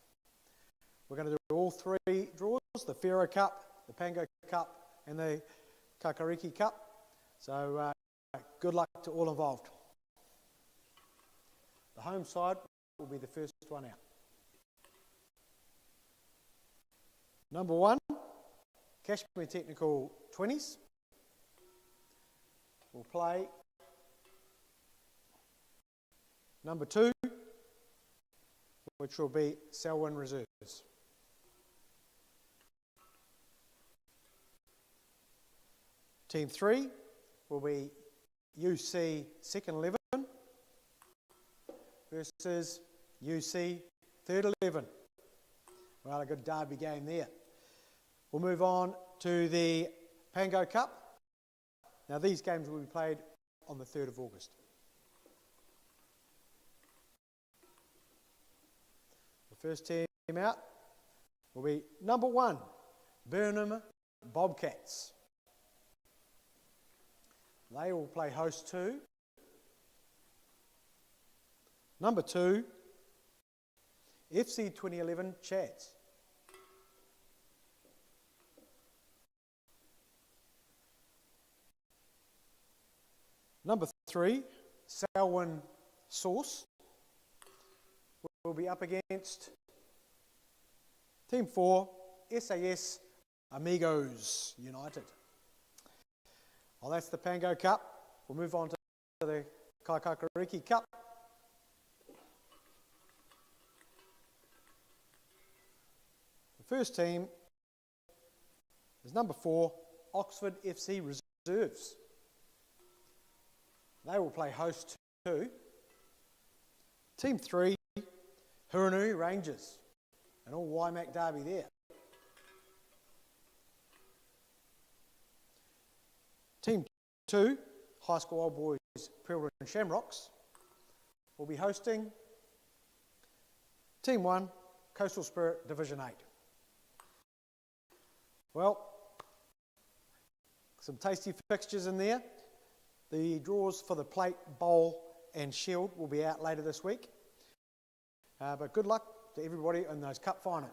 We're going to do all three draws, the Whero Cup, the Pango Cup and the Kakariki Cup. So good luck to all involved. The home side will be the first one out. Number 1, Kashmir Technical 20s. Will play number 2, which will be Selwyn Reserves. Team 3 will be UC second 11 versus UC third 11. Well, a good derby game there. We'll move on to the Pango Cup. Now these games will be played on the 3rd of August. The first team out will be number 1, Burnham Bobcats. They will play host to number 2, FC 2011 Chads. Number 3, Selwyn Sauce will be up against Team 4, SAS Amigos United. Well, that's the Pango Cup. We'll move on to the Kakariki Cup. The first team is number 4, Oxford FC Reserves. They will play host to Team 3, Hurunu Rangers. An all Waimak derby there. Team 2, High School Old Boys Pilbara Shamrocks, will be hosting Team 1, Coastal Spirit Division 8. Well, some tasty fixtures in there. The draws for the plate, bowl and shield will be out later this week. But good luck to everybody in those cup finals.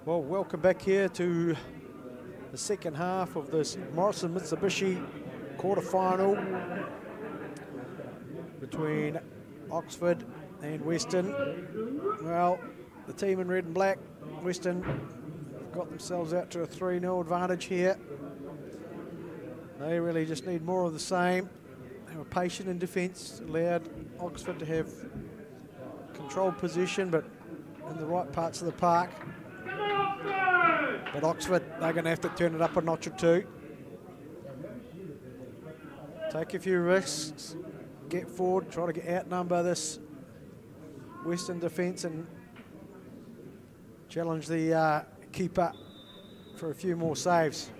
Well, welcome back here to the second half of this Morrison Mitsubishi quarter-final between Oxford and Weston. Well, the team in red and black, Weston, have got themselves out to a 3-0 advantage here. They really just need more of the same. They were patient in defence, allowed Oxford to have controlled possession, but in the right parts of the park. But Oxford, they're going to have to turn it up a notch or two. Take a few risks, get forward, try to outnumber this Western defence and challenge the keeper for a few more saves.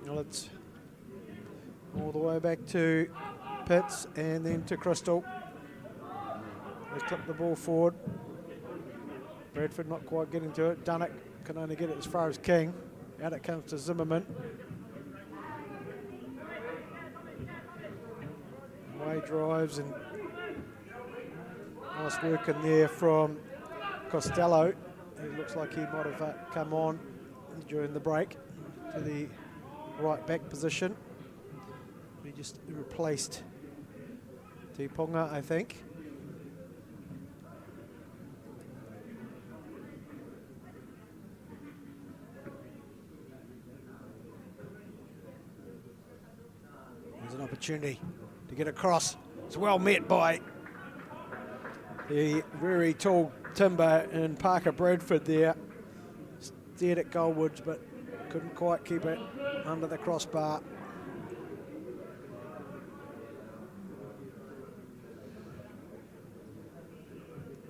Well, it's all the way back to Pitts and then to Crystal. They clip the ball forward. Bradford not quite getting to it. Dunnock can only get it as far as King. Out it comes to Zimmerman. Away drives and nice work in there from Costello. It looks like he might have come on during the break to the right back position. He just replaced Tiponga, I think. There's an opportunity to get across. It's well met by the very tall timber in Parker Bradford there. Steered at Goldwoods, but couldn't quite keep it under the crossbar.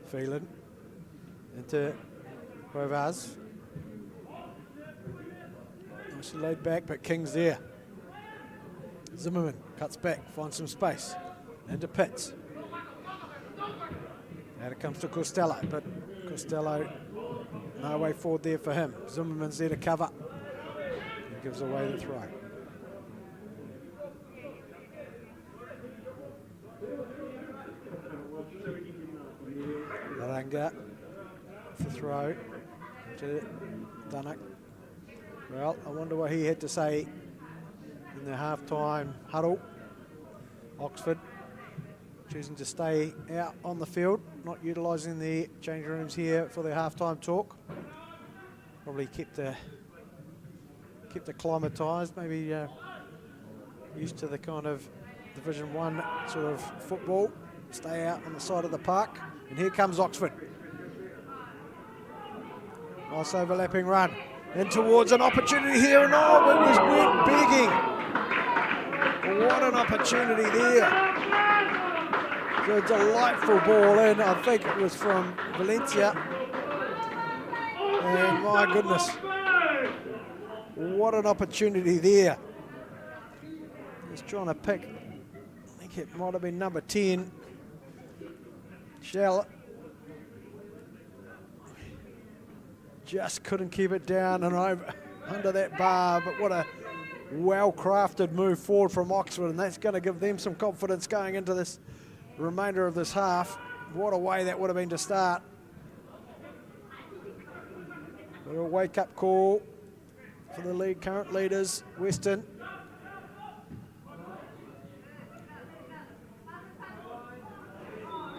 Phelan into Rovaz. Nicely laid back, but King's there. Zimmerman cuts back, finds some space. Into Pitts. Now it comes to Costello, but Costello, no way forward there for him. Zimmerman's there to cover. He gives away the throw. Laranga for throw to Dunnock. Well, I wonder what he had to say in the half-time huddle. Oxford choosing to stay out on the field, not utilising the change rooms here for their half-time talk. Probably kept acclimatised, maybe used to the kind of Division 1 sort of football. Stay out on the side of the park. And here comes Oxford. Nice overlapping run. In towards an opportunity here, and oh, it was went begging. What an opportunity there. A delightful ball in. I think it was from Valencia. And my goodness, what an opportunity there. Just trying to pick, I think it might have been number 10. Shell just couldn't keep it down and over under that bar, but what a well-crafted move forward from Oxford, and that's going to give them some confidence going into this remainder of this half. What a way that would have been to start. But a wake-up call for the league current leaders, Weston.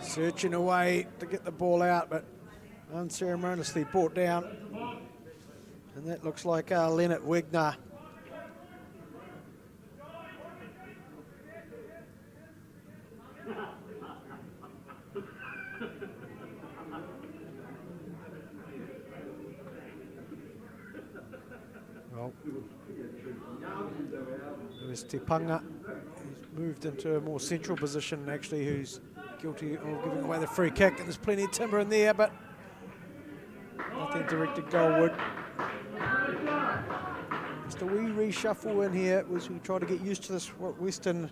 Searching away to get the ball out, but unceremoniously brought down. And that looks like Leonard Wigner. Well, there's Tipanga, who's moved into a more central position actually, who's guilty of giving away the free kick, and there's plenty of timber in there, but nothing directed goalward. Just a wee reshuffle in here as we try to get used to this. Weston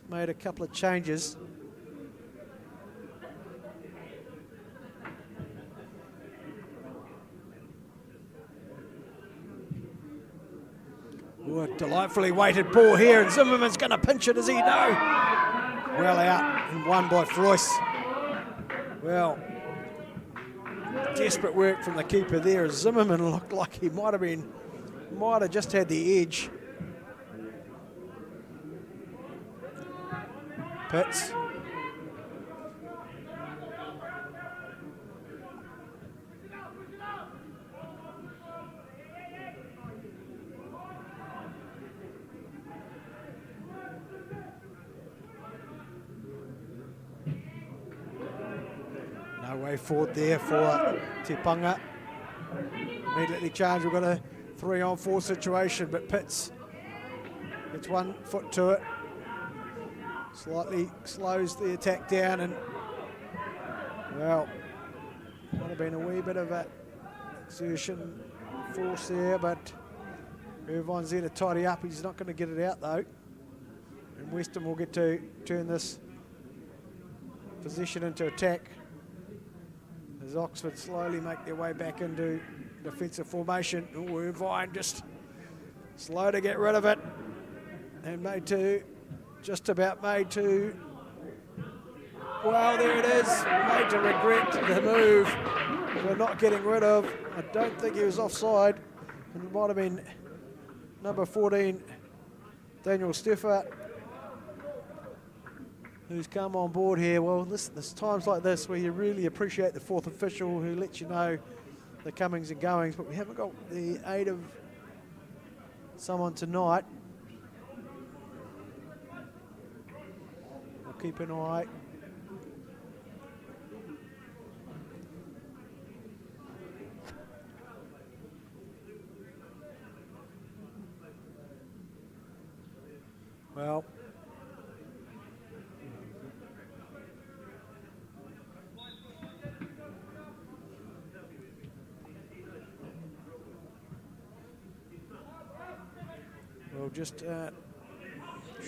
made a couple of changes. Ooh, a delightfully weighted ball here, and Zimmerman's going to pinch it, does he? No. Well out and won by Floyce. Well, Desperate work from the keeper there. Zimmerman looked like he might have just had the edge. Pitts. No way forward there for Te Panga. Immediately change. We've got a 3-on-4 situation, but Pitts gets 1 foot to it. Slightly slows the attack down, and well, might have been a wee bit of a exertion force there, but Irvine's there to tidy up. He's not going to get it out though, and Weston will get to turn this position into attack as Oxford slowly make their way back into defensive formation. Oh, Irvine just slow to get rid of it, and just about made to, well, there it is, made to regret the move for not getting rid of. I don't think he was offside, and it might have been number 14, Daniel Steffert, who's come on board here. Well, there's times like this where you really appreciate the fourth official who lets you know the comings and goings, but we haven't got the aid of someone tonight. We'll keep an eye. Well, we'll just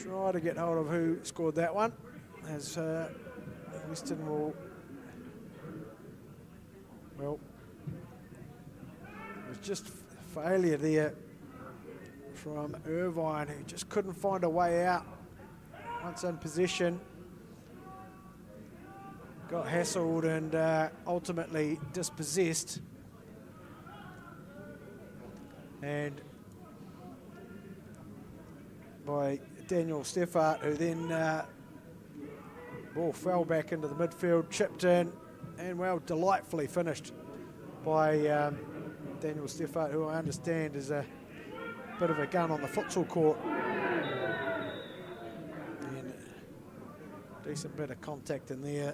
try to get hold of who scored that one, as Weston will, well, it was just failure there from Irvine, who just couldn't find a way out once in possession. Got hassled and ultimately dispossessed. And by Daniel Steffert, who then ball fell back into the midfield, chipped in, and well, delightfully finished by Daniel Steffert, who I understand is a bit of a gun on the futsal court. And a decent bit of contact in there.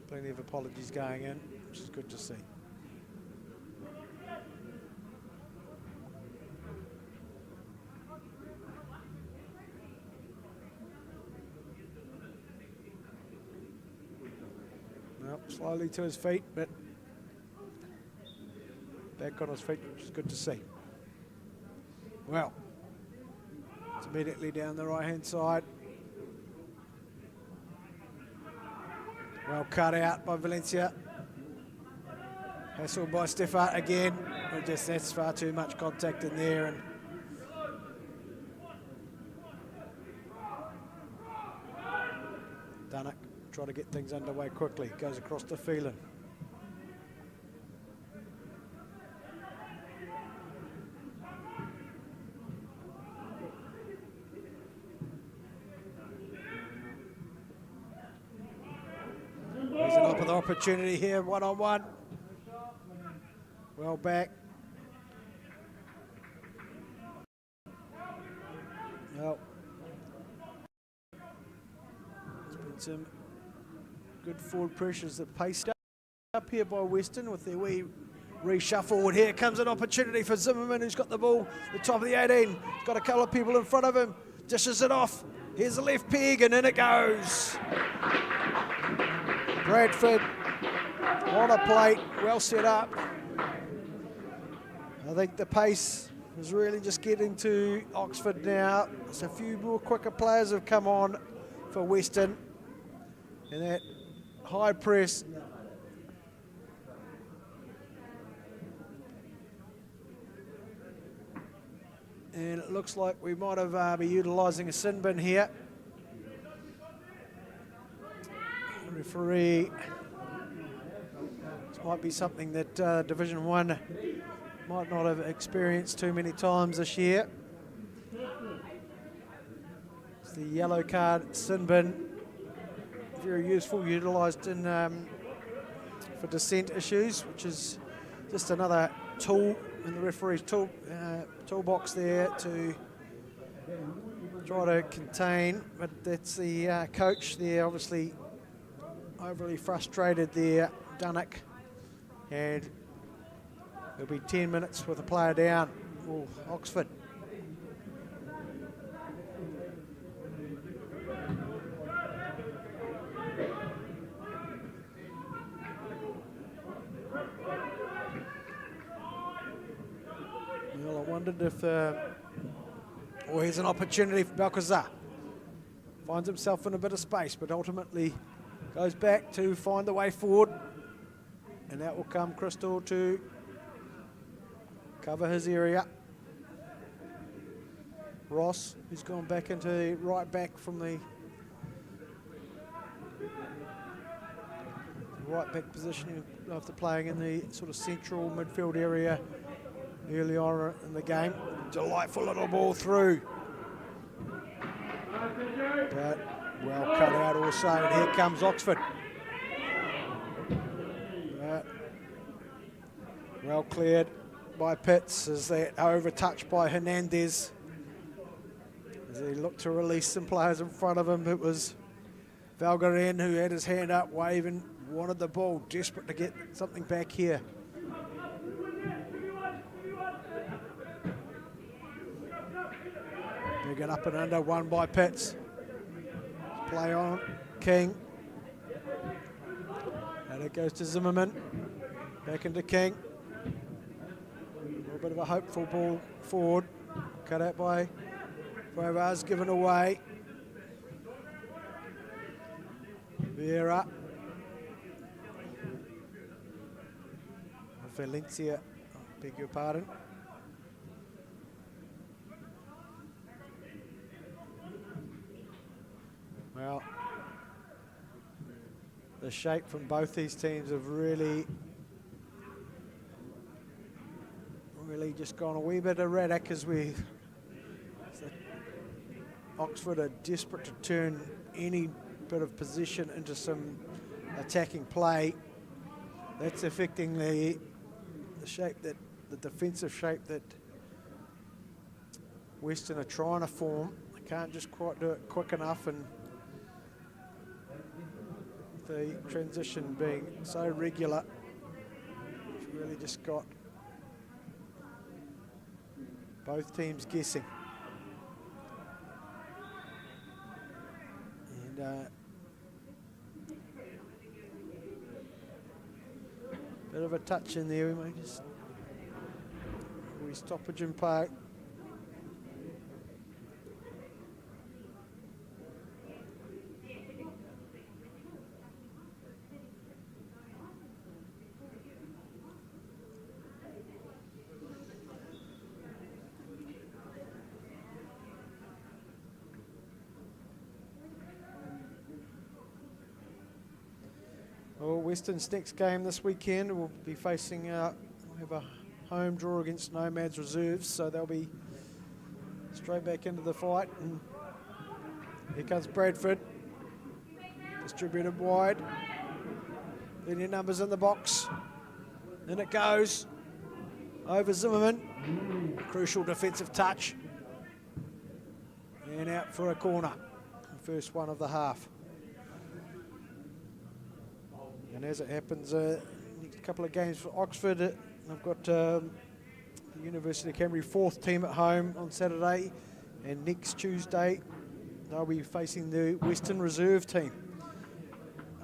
Plenty of apologies going in, which is good to see. Slowly to his feet, but back on his feet, which is good to see. Well, it's immediately down the right-hand side. Well cut out by Valencia. Hassled by Steffert again. But just that's far too much contact in there, and Dunnock try to get things underway quickly. Goes across to Phelan. There's an opportunity here, one-on-one. Well back. Well, there's been some good forward pressures that paced up here by Weston with their wee reshuffle. And here comes an opportunity for Zimmerman, who's got the ball at the top of the 18. He's got a couple of people in front of him. Dishes it off. Here's the left peg, and in it goes. Bradford on a plate, well set up. I think the pace is really just getting to Oxford now. There's a few more quicker players have come on for Weston. And that high press. And it looks like we might have be utilising a sin bin here. referee. This might be something that Division 1 might not have experienced too many times this year. It's the yellow card sin bin. Very useful, utilised in for dissent issues, which is just another tool in the referee's toolbox there to try to contain. But that's the coach there, obviously overly frustrated there, Dunnock, and it'll be 10 minutes with a player down. Oh, Oxford. Well, I wondered if here's an opportunity for Balcazar. Finds himself in a bit of space, but ultimately goes back to find the way forward. And that will come Crystal to cover his area. Ross, who's gone back into the right back from the right back position after playing in the sort of central midfield area early on in the game. Delightful little ball through. But well cut out also, and here comes Oxford. Well cleared by Pitts as they over-touched by Hernandez. As he looked to release some players in front of him, it was Valgaren who had his hand up, waving, wanted the ball, desperate to get something back here. Big it up and under, won by Pitts. Play on, King. And it goes to Zimmerman. Back into King. A little bit of a hopeful ball forward. Cut out by Rovaz, given away. Vieira. Valencia, beg your pardon. Well, the shape from both these teams have really just gone a wee bit erratic as Oxford are desperate to turn any bit of possession into some attacking play. That's affecting the shape that the defensive shape that Weston are trying to form. They can't just quite do it quick enough, and the transition being so regular, it's really just got both teams guessing. And bit of a touch in there, we may just stoppage in play. Well, Weston's next game this weekend will be facing, we have a home draw against Nomads Reserves, so they'll be straight back into the fight. And here comes Bradford, distributed wide. Plenty of numbers in the box. In it goes, over Zimmerman. Crucial defensive touch. And out for a corner, the first one of the half. And as it happens, next couple of games for Oxford, I've got the University of Canterbury fourth team at home on Saturday, and next Tuesday they'll be facing the Western Reserve team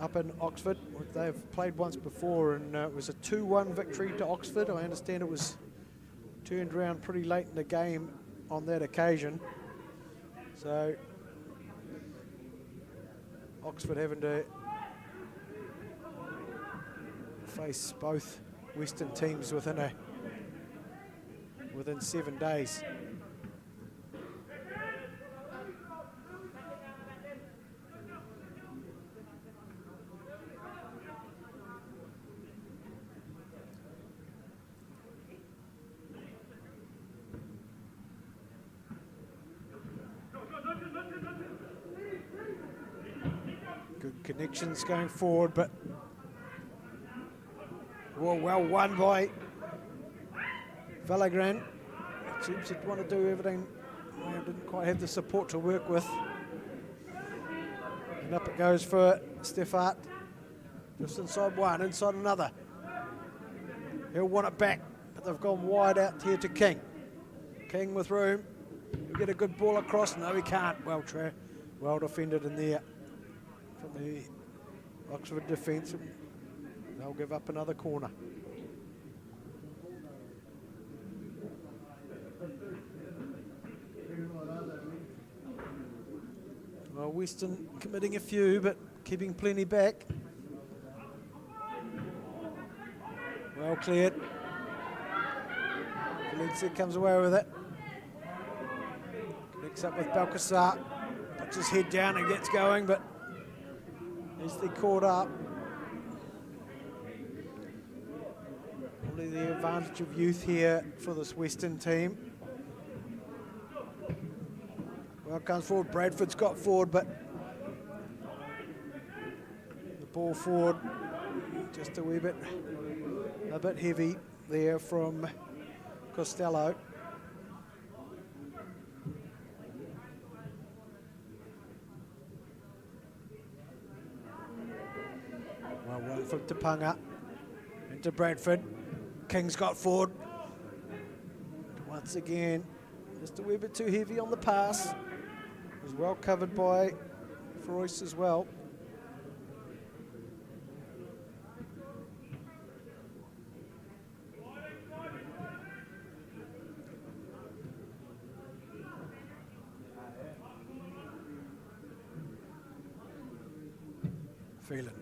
up in Oxford. They've played once before, and it was a 2-1 victory to Oxford. I understand it was turned around pretty late in the game on that occasion. So Oxford having to face both Western teams within 7 days. connections going forward, but well won by Valagran. Seems to want to do everything. Didn't quite have the support to work with. And up it goes for Steffart. Just inside one, inside another. He'll want it back, but they've gone wide out here to King. King with room. He'll get a good ball across. No, he can't. Well defended in there from the Oxford defence. They'll give up another corner. Well, Weston committing a few, but keeping plenty back. Well cleared. Valencia comes away with it. Connects up with Balcazar. Puts his head down and gets going, but easily caught up. Probably the advantage of youth here for this Western team. Well, comes forward. Bradford's got forward, but the ball forward just a bit heavy there from Costello. Well from Tapanga into Bradford. King's got forward. Once again, just a wee bit too heavy on the pass. It was well covered by Froyce as well. Phelan.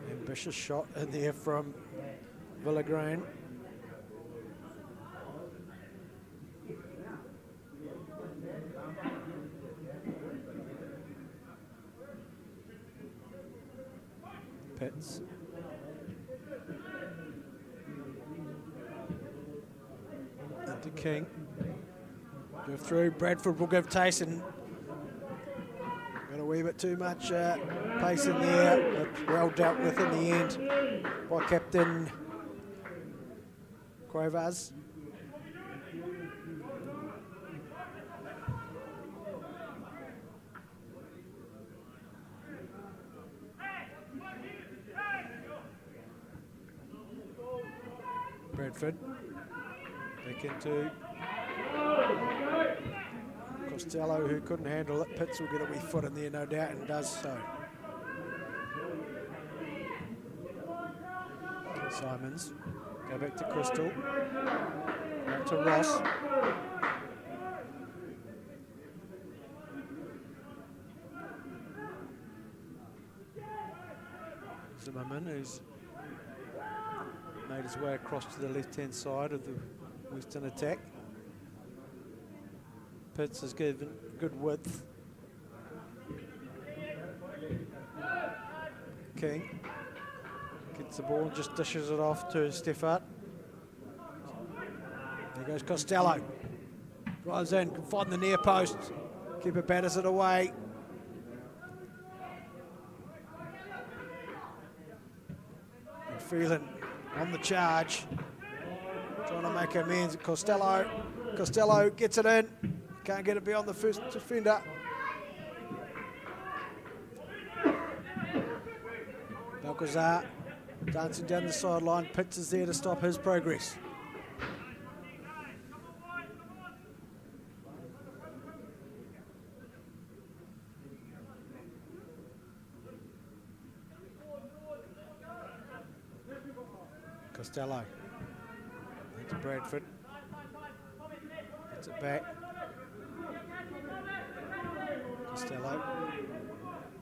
Ambitious shot in there from Villagrain. Pitts. Into King. Go through. Bradford will give Tayson. Got a wee bit too much pace in there, but well dealt with in the end by Captain Cuevas. Bradford back into Costello, who couldn't handle it. Pitts will get a wee foot in there, no doubt, and does so. Simons, go back to Crystal, back to Ross. Zimmerman, who's made his way across to the left-hand side of the Western attack. Pitts has given good width. King gets the ball and just dishes it off to Steffart. There goes Costello. Drives in, can find the near post. Keeper batters it away. And Phelan on the charge. Trying to make amends at Costello. Costello gets it in. Can't get it beyond the first defender. Balcazar dancing down the sideline. Pitts is there to stop his progress. Costello into Bradford. Gets it back. Costello.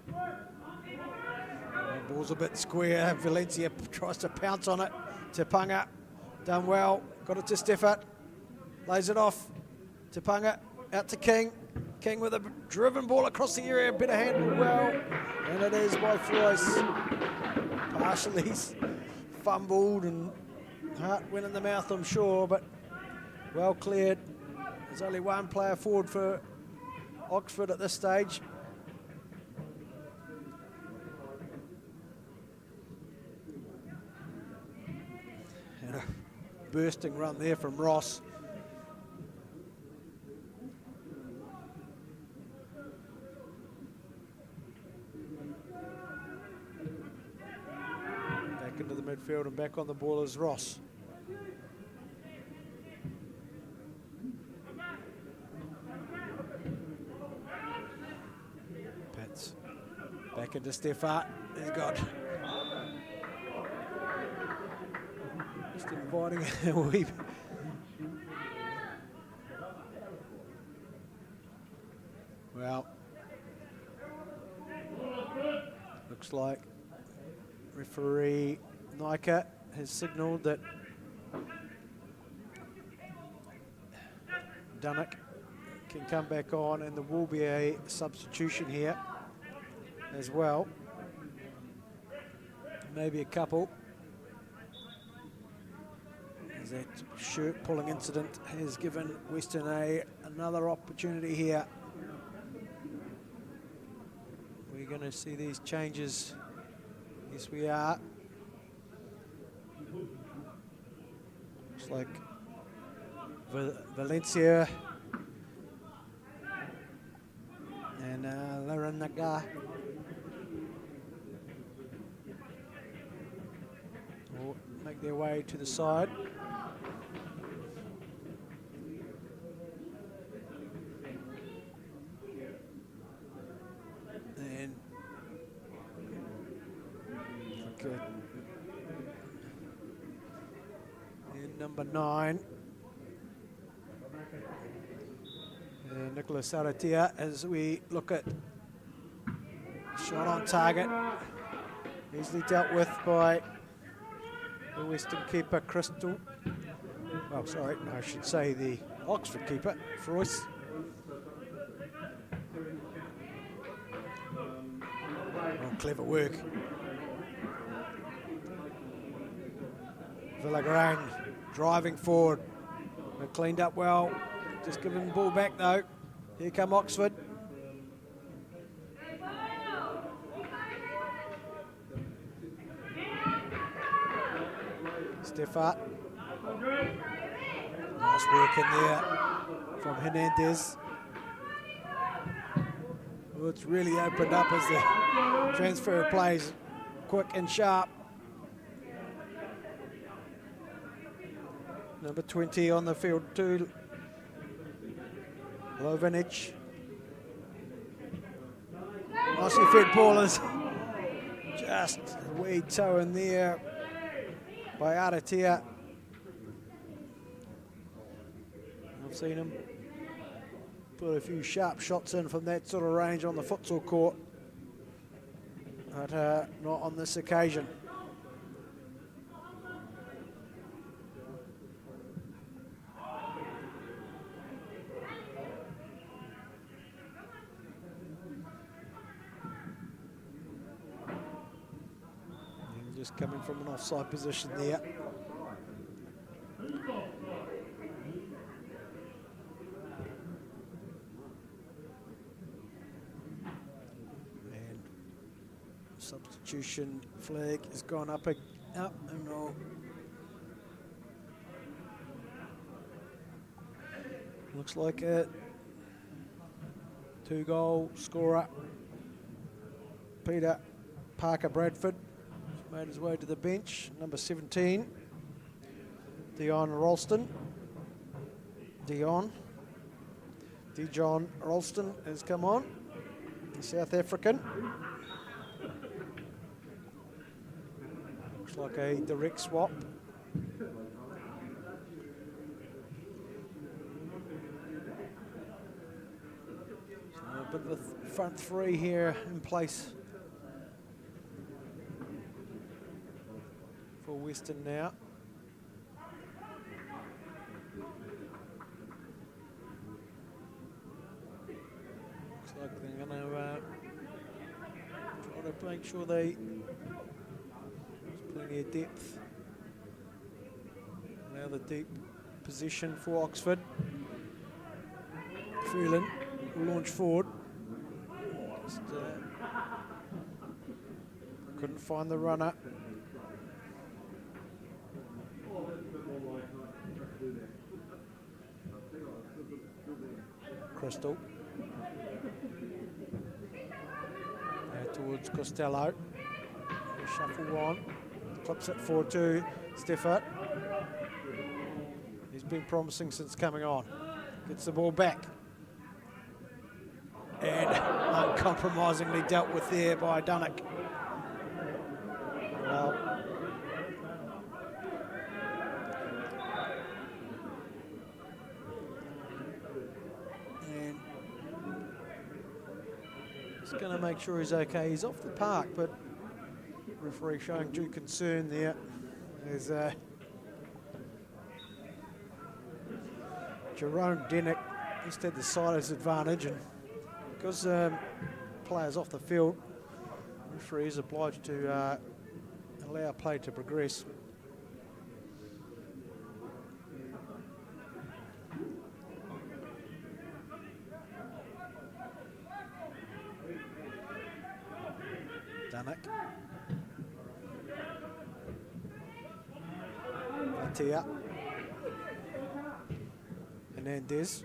The ball's a bit square. Valencia tries to pounce on it. Tapanga done well. Got it to Steffart. Lays it off. Tapanga out to King. King with a driven ball across the area. Better handled well. And it is by Froyce. Partially fumbled and heart went in the mouth, I'm sure, but well cleared. There's only one player forward for Oxford at this stage. And a bursting run there from Ross. Back into the midfield and back on the ball is Ross. Pats back into Stefan. He's got just inviting a wee. Well, looks like referee Nika has signalled that Dunnock can come back on, and there will be a substitution here as well. Maybe a couple. As that shirt pulling incident has given Weston another opportunity here. We're going to see these changes. Yes, we are. Looks like Valencia and Laranaga will make their way to the side. And good. And number 9. Nicholas Aratia, as we look at shot on target, easily dealt with by the Western keeper, Crystal. Oh, sorry, I should say the Oxford keeper, Froyce. Oh, clever work. Villagrán driving forward. But cleaned up well. Just giving the ball back though. Here come Oxford. Stefan. Nice work in there from Hernandez. Well, it's really opened up as the transfer plays quick and sharp. Number 20 on the field too. Lovinic. Nicely fed ball is just a wee toe in there by Aratia. I've seen him put a few sharp shots in from that sort of range on the futsal court, but not on this occasion. Just coming from an offside position there. And substitution flag has gone up and no. Looks like a 2-goal scorer, Peter Parker Bradford. Made his way to the bench. Number 17, Dion Ralston. Dijon Ralston has come on, the South African. Looks like a direct swap. So a bit of a front three here in place for Weston now. Looks like they're going to try to make sure there's plenty of depth. Now the deep position for Oxford. Freeland launch forward. Just, couldn't find the runner. Crystal. Now towards Costello. Shuffle on. Clips it forward to Steffert. He's been promising since coming on. Gets the ball back. And uncompromisingly dealt with there by Dunnock. Well, and just going to make sure he's okay. He's off the park, but referee showing due concern there. There's Jerome Dennick just had the size advantage, and because players off the field, referee is obliged to allow play to progress. Dunnock. Atia. Hernandez.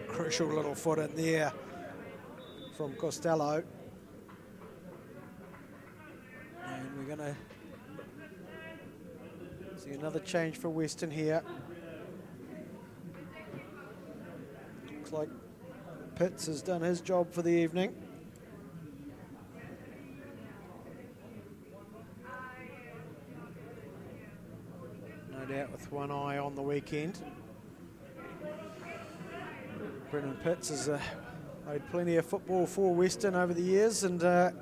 Crucial little foot in there from Costello. And we're going to see another change for Weston here. Looks like Pitts has done his job for the evening. No doubt with one eye on the weekend. Brendan Pitts has played plenty of football for Weston over the years, and the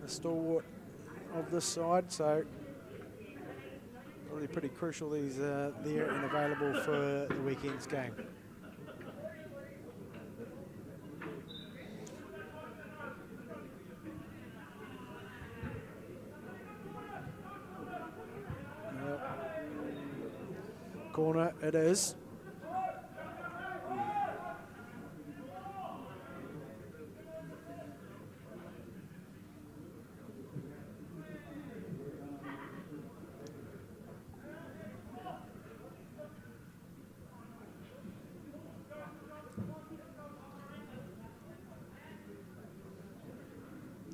stalwart of this side, so probably pretty crucial he's there and available for the weekend's game. Corner it is.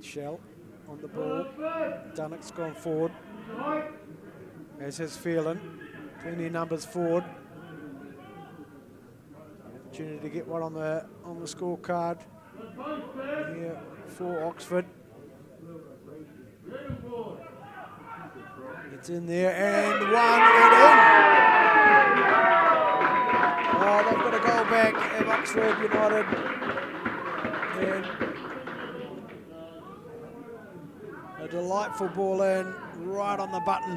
Shell on the ball. Dunnock's gone forward. As his feeling. Plenty of numbers forward. Opportunity to get one on the scorecard here for Oxford. It's in there and one and in. Oh, they've got a goal back of Oxford United. And a delightful ball in, right on the button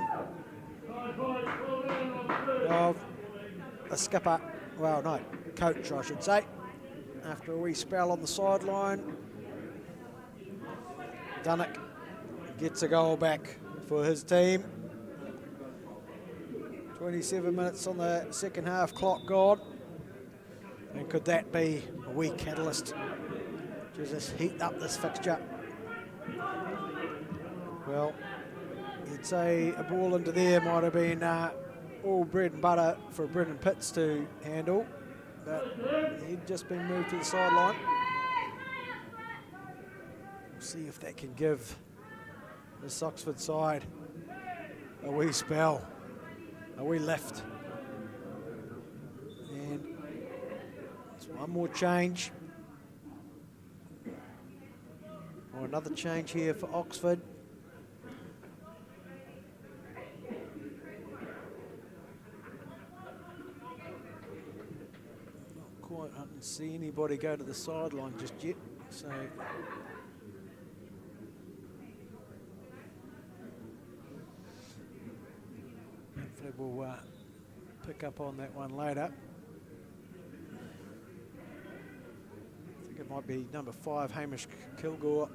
of a skipper, well no, coach I should say, after a wee spell on the sideline. Dunnock gets a goal back for his team. 27 minutes on the second half clock gone. And could that be a wee catalyst to just heat up this fixture? Well, you'd say a ball into there might have been all bread and butter for Brendan Pitts to handle, but he'd just been moved to the sideline. We'll see if that can give this Oxford side a wee spell, a wee lift. And it's one more change. Or another change here for Oxford. I didn't see anybody go to the sideline just yet, so hopefully we'll pick up on that one later. I think it might be number 5, Hamish Kilgore,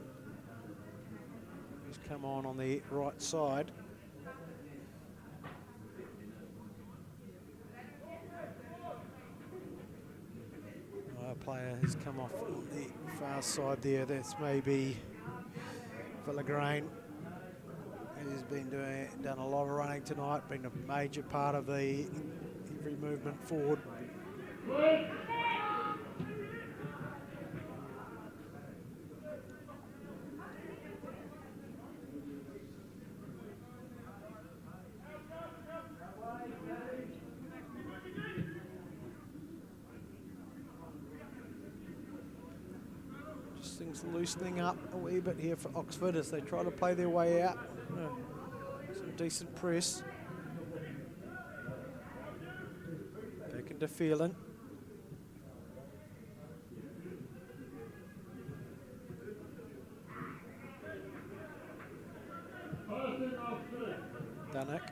who's come on the right side. player who's come off on the far side there. That's maybe Villagrain. He's been done a lot of running tonight, been a major part of the every movement forward. Just things loosening up a wee bit here for Oxford as they try to play their way out. Some decent press. Back into Phelan. Dunnock.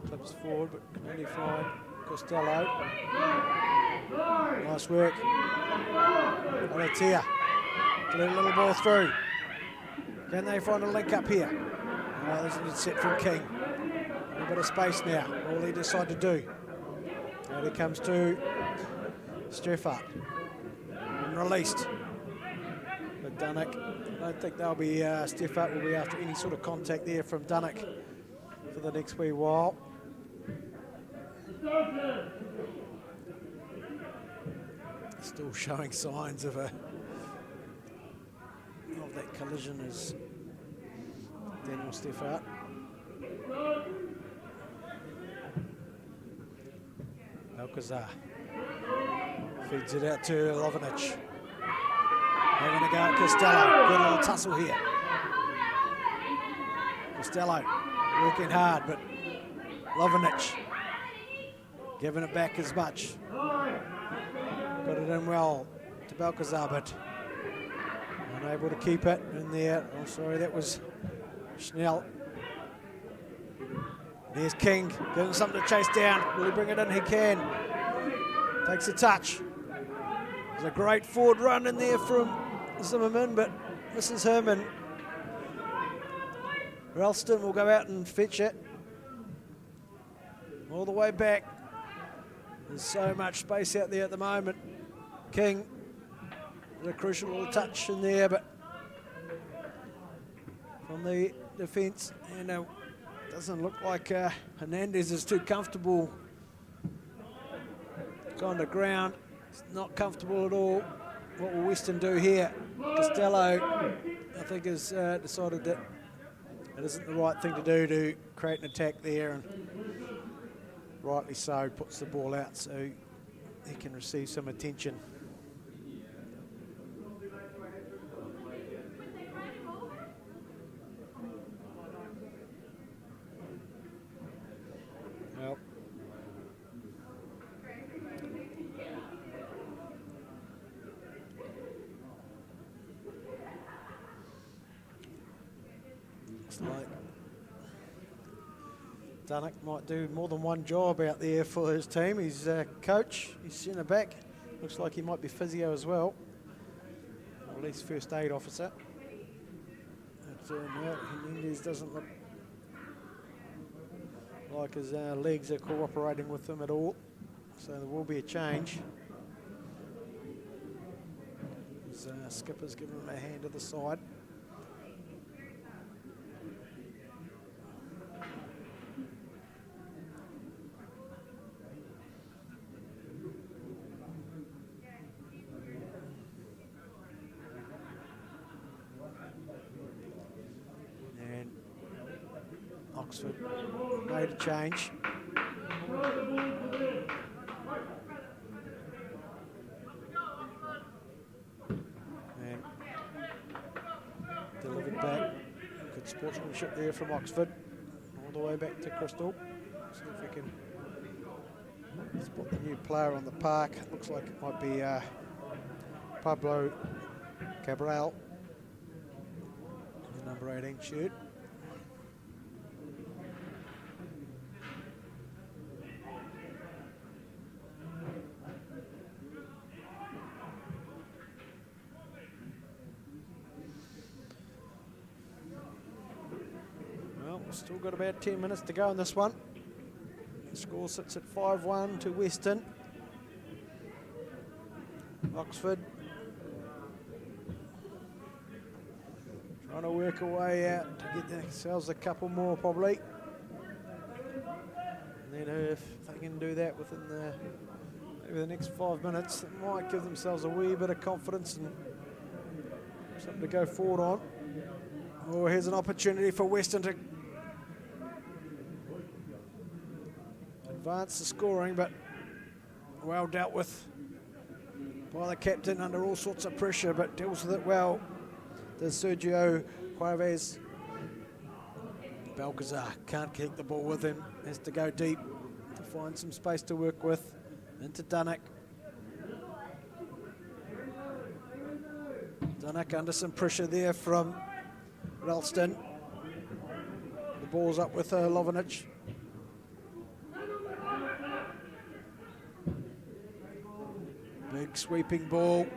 Clips forward, but can only find Costello. Nice work. Alatia. Let a little ball through. Can they find a link up here? Oh, there's a good set from King. A bit of space now. All he decide to do. Now he comes to Streffart. And released. But Dunnock, I don't think they'll be, Streffart will be after any sort of contact there from Dunnock for the next wee while. Still showing signs of that collision as Daniel Streffart. Alcazar feeds it out to Lovinic. They're going to go at Costello. Good little tussle here. Costello working hard, but Lovinic giving it back as much. Got it in well to Balcazar, but unable to keep it in there. Oh, sorry, that was Schnell. There's King, giving something to chase down. Will he bring it in? He can. Takes a touch. There's a great forward run in there from Zimmerman, but misses him, and Ralston will go out and fetch it. All the way back. There's so much space out there at the moment. King, a crucial little touch in there, but from the defence, and doesn't look like Hernandez is too comfortable. Gone to ground. It's not comfortable at all. What will Weston do here? Costello, I think, has decided that it isn't the right thing to do to create an attack there, and rightly so, puts the ball out so he can receive some attention. Well, looks like Dunnock might do more than one job out there for his team. He's coach, he's centre back. Looks like he might be physio as well, or at least first aid officer. But no, Hernandez doesn't look like his legs are cooperating with him at all. So there will be a change. His skipper's giving him a hand to the side. Oxford made a change. And delivered back. Good sportsmanship there from Oxford. All the way back to Crystal. See if we can spot the new player on the park. Looks like it might be Pablo Cabral, the number 18 shirt. Still got about 10 minutes to go in this one. Score sits at 5-1 to Weston. Oxford trying to work a way out to get themselves a couple more probably. And then if they can do that within maybe the next 5 minutes, it might give themselves a wee bit of confidence and something to go forward on. Oh, here's an opportunity for Weston to advance the scoring, but well dealt with by the captain under all sorts of pressure, but deals with it well. Does Sergio Cuevas. Balcazar can't keep the ball with him, has to go deep to find some space to work with. Into Dunnock. Dunnock under some pressure there from Ralston. The ball's up with Lovenic. Big sweeping ball.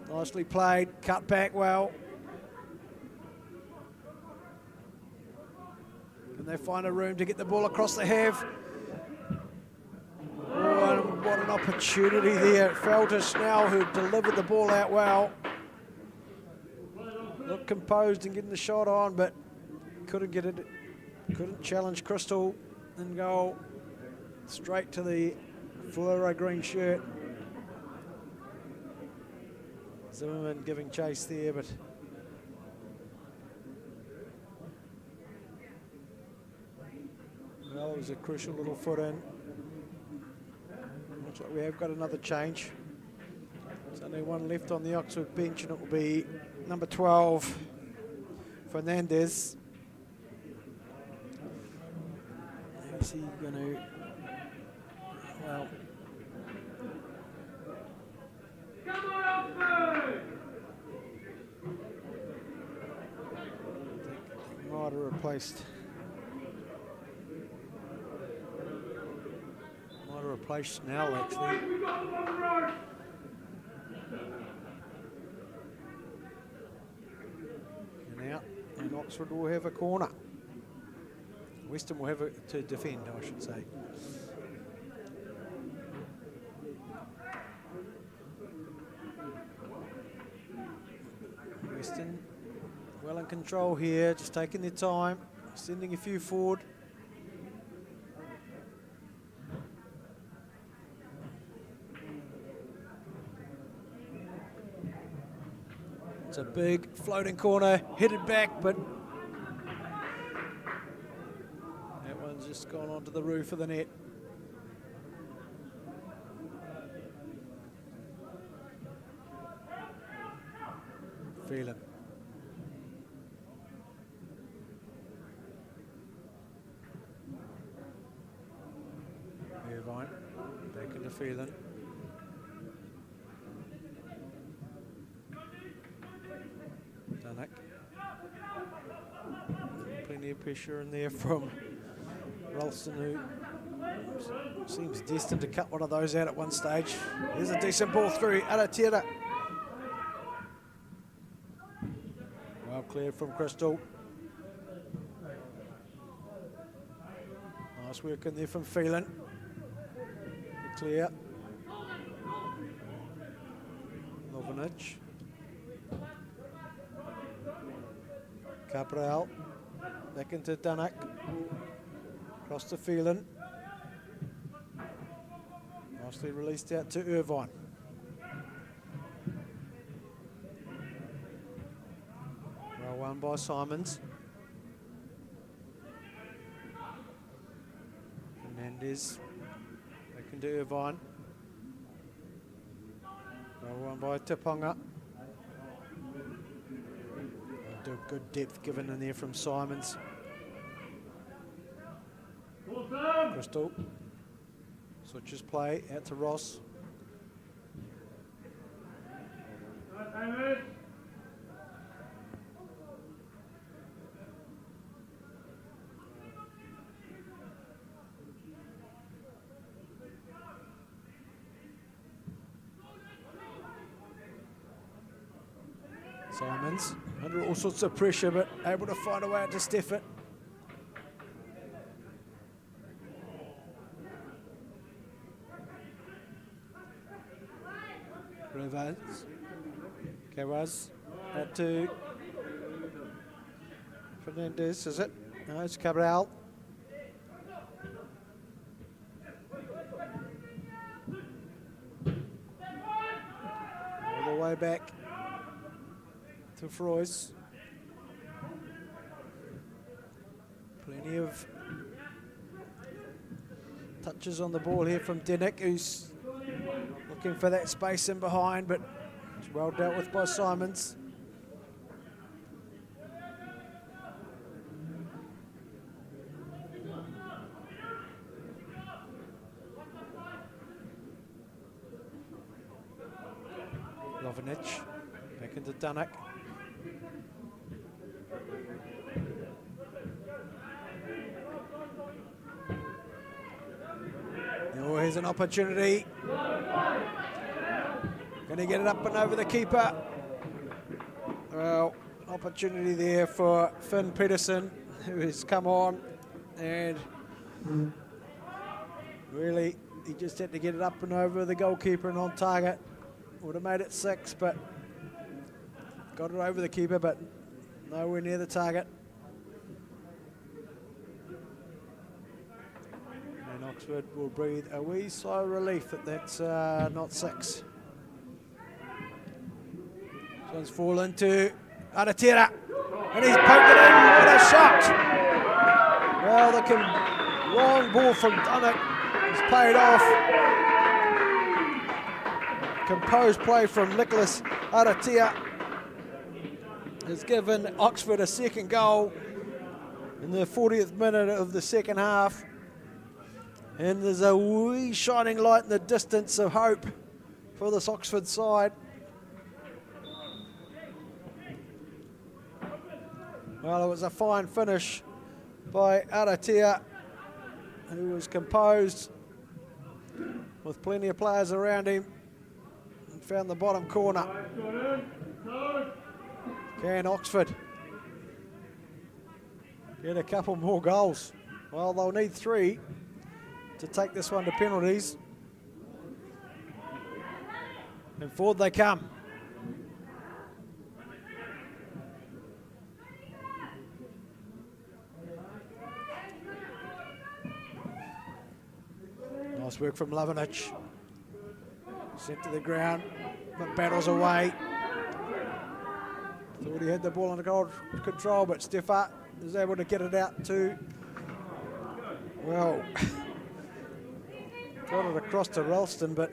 Nicely played, cut back well. Can they find a room to get the ball across the half? Oh, and what an opportunity there. It fell to Snell, who delivered the ball out well. Looked composed in getting the shot on, but couldn't get it. Couldn't challenge Crystal in goal. Straight to the fluoro green shirt. Zimmerman giving chase there, but well, it was a crucial little foot in. Looks like we have got another change. There's only one left on the Oxford bench, and it will be number 12, Fernandez. Is he going to? Well. Might have replaced Snell actually. And out, and Oxford will have a corner. Weston will have it to defend, I should say. Weston well in control here, just taking their time, sending a few forward. It's a big floating corner, headed back, but that one's just gone onto the roof of the net. Phelan. Irvine, back into Phelan. Dunnock. Plenty of pressure in there from Ralston, who seems destined to cut one of those out at one stage. Here's a decent ball through, Aratiera. Well cleared from Crystal. Nice work in there from Phelan. Clear. Lovenic. Cabral. Back into Dunnock. Across to Phelan. Nicely released out to Irvine. Well won by Simons. Fernandez. Back into Irvine. Well won by Taponga. Good depth given in there from Simons. Crystal switches play out to Ross. Simons under all sorts of pressure, but able to find a way out to stiff it. Carras out to Fernandez, is it? No, it's Cabral. All the way back to Froys. Plenty of touches on the ball here from Denick, who's looking for that space in behind, but it's well dealt with by Simons. Lovinic back into Dunick. Oh, here's an opportunity. Going to get it up and over the keeper. Well, opportunity there for Finn Peterson, who has come on, and really he just had to get it up and over the goalkeeper and on target. Would have made it 6, but got it over the keeper, but nowhere near the target. And Oxford will breathe a wee sigh of relief that that's not 6. This one's fallen to Aratira, and he's poked it in. What a shot! Well, the long ball from Dunick is paid off. Composed play from Nicholas Aratia has given Oxford a second goal in the 40th minute of the second half. And there's a wee shining light in the distance of hope for this Oxford side. Well, it was a fine finish by Aratia, who was composed with plenty of players around him. Found the bottom corner. Can Oxford get a couple more goals? Well, they'll need 3 to take this one to penalties. And forward they come. Nice work from Lovinic. Sent to the ground, but battles away. Thought he had the ball under control, but Steffart is able to get it out too. Well, got it across to Ralston, but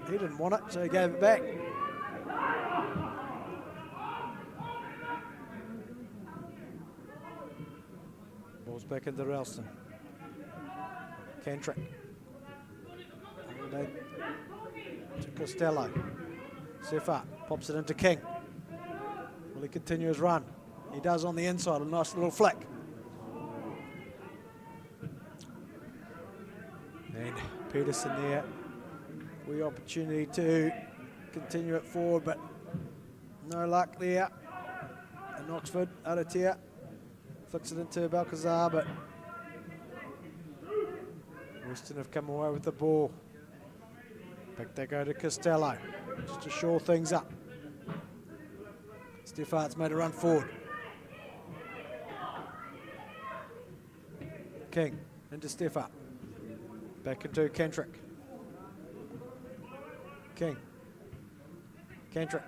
he didn't want it, so he gave it back. Ball's back into Ralston. Cantrick. To Costello. Steffart pops it into King. Will he continue his run? He does on the inside, a nice little flick. And Peterson there, wee opportunity to continue it forward, but no luck there. And Oxford, Aratia, flicks it into Balcazar, but Weston have come away with the ball. Back they go to Costello, just to shore things up. Steffart's made a run forward. King into Steffart. Back into Cantrick. King. Cantrick.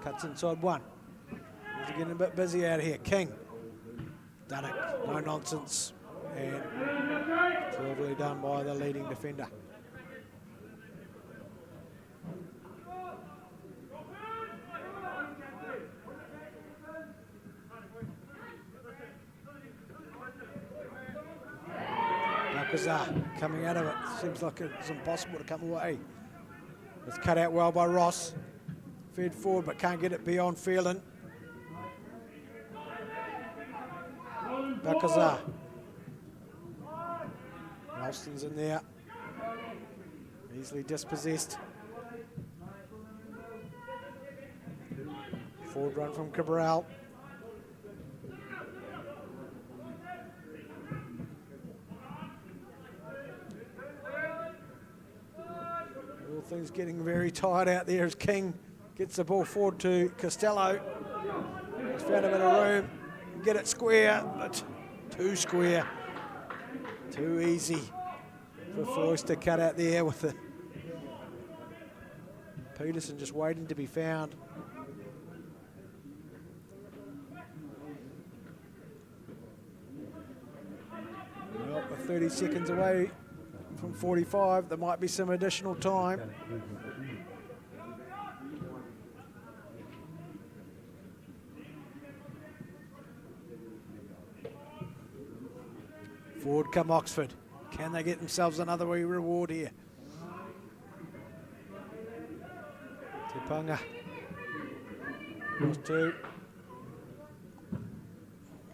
Cuts inside one. He's getting a bit busy out here. King. Done it. No nonsense. And cleverly done by the leading defender. Coming out of it, seems like it's impossible to come away. It's cut out well by Ross. Fed forward but can't get it beyond Phelan. Balcazar. Ralston's in there. Easily dispossessed. Forward run from Cabral. All things getting very tight out there as King gets the ball forward to Costello. He's found a bit of room. Get it square, but too square. Too easy for Foyce to cut out there with the Peterson just waiting to be found. Well, we're 30 seconds away from 45. There might be some additional time. Forward come Oxford. Can they get themselves another wee reward here? Tupanga. Cross two.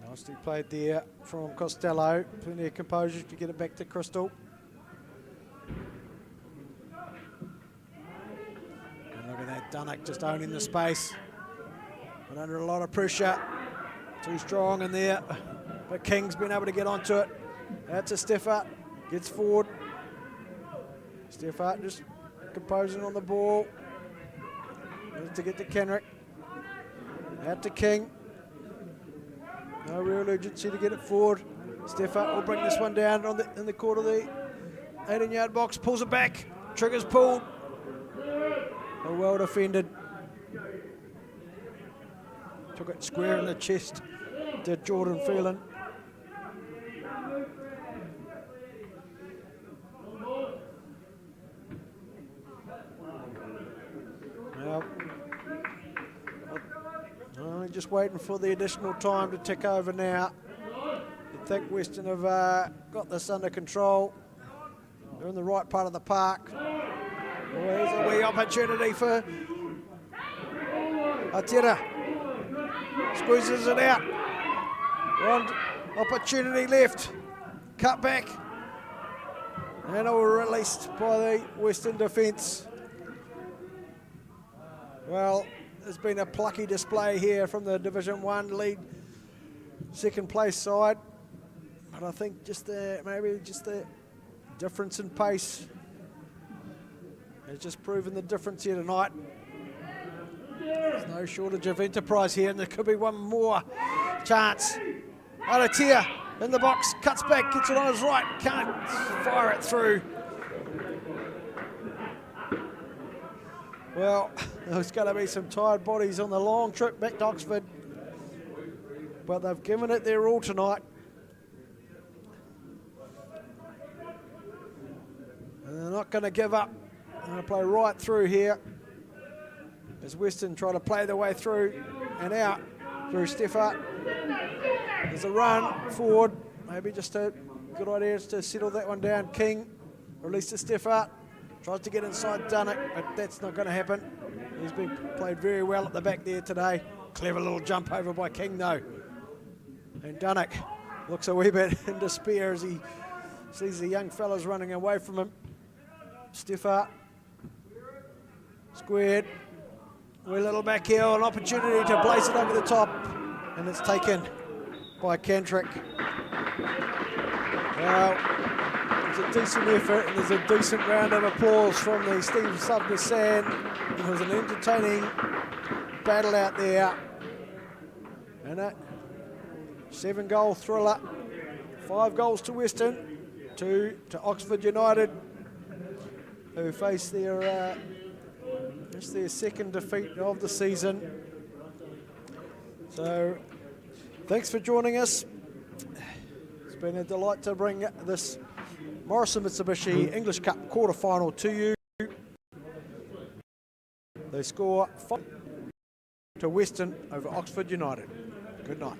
Nicely played there from Costello. Plenty of composure to get it back to Crystal. And look at that, Dunnock just owning the space. But under a lot of pressure. Too strong in there. But King's been able to get onto it. Out to Steffart. Gets forward. Steffart just composing on the ball. To get to Kenrick. Out to King. No real urgency to get it forward. Steffart will bring this one down in the court of the 18-yard box. Pulls it back. Triggers pulled. Oh, well defended. Took it square in the chest. Did Jordan Phelan. Just waiting for the additional time to tick over now. You'd think Weston have got this under control. They're in the right part of the park. Oh, here's a wee opportunity for Atera. Squeezes it out. One opportunity left. Cut back. And all released by the Western defence. Well, there's been a plucky display here from the Division 1 lead second place side. But I think maybe just the difference in pace has just proven the difference here tonight. There's no shortage of enterprise here, and there could be one more chance. Aratia in the box, cuts back, gets it on his right, can't fire it through. Well, there's going to be some tired bodies on the long trip back to Oxford, but they've given it their all tonight. And they're not going to give up. They're going to play right through here as Weston try to play their way through and out through Steffart. There's a run forward, maybe just a good idea is to settle that one down. King, release to Steffart. Tries to get inside Dunnock, but that's not going to happen. He's been played very well at the back there today. Clever little jump over by King, though. And Dunnock looks a wee bit in despair as he sees the young fellas running away from him. Steffart. Squared. Wee little back heel, an opportunity to blaze it over the top. And it's taken by Cantrick. Well, a decent effort, and there's a decent round of applause from the Steve Sudner Sand. It was an entertaining battle out there, and a 7-goal thriller. 5 goals to Weston, 2 to Oxford United, who face their second defeat of the season. So, thanks for joining us. It's been a delight to bring this Morrison Mitsubishi English Cup quarter-final to you. They score 5 to Weston over Oxford United. Good night.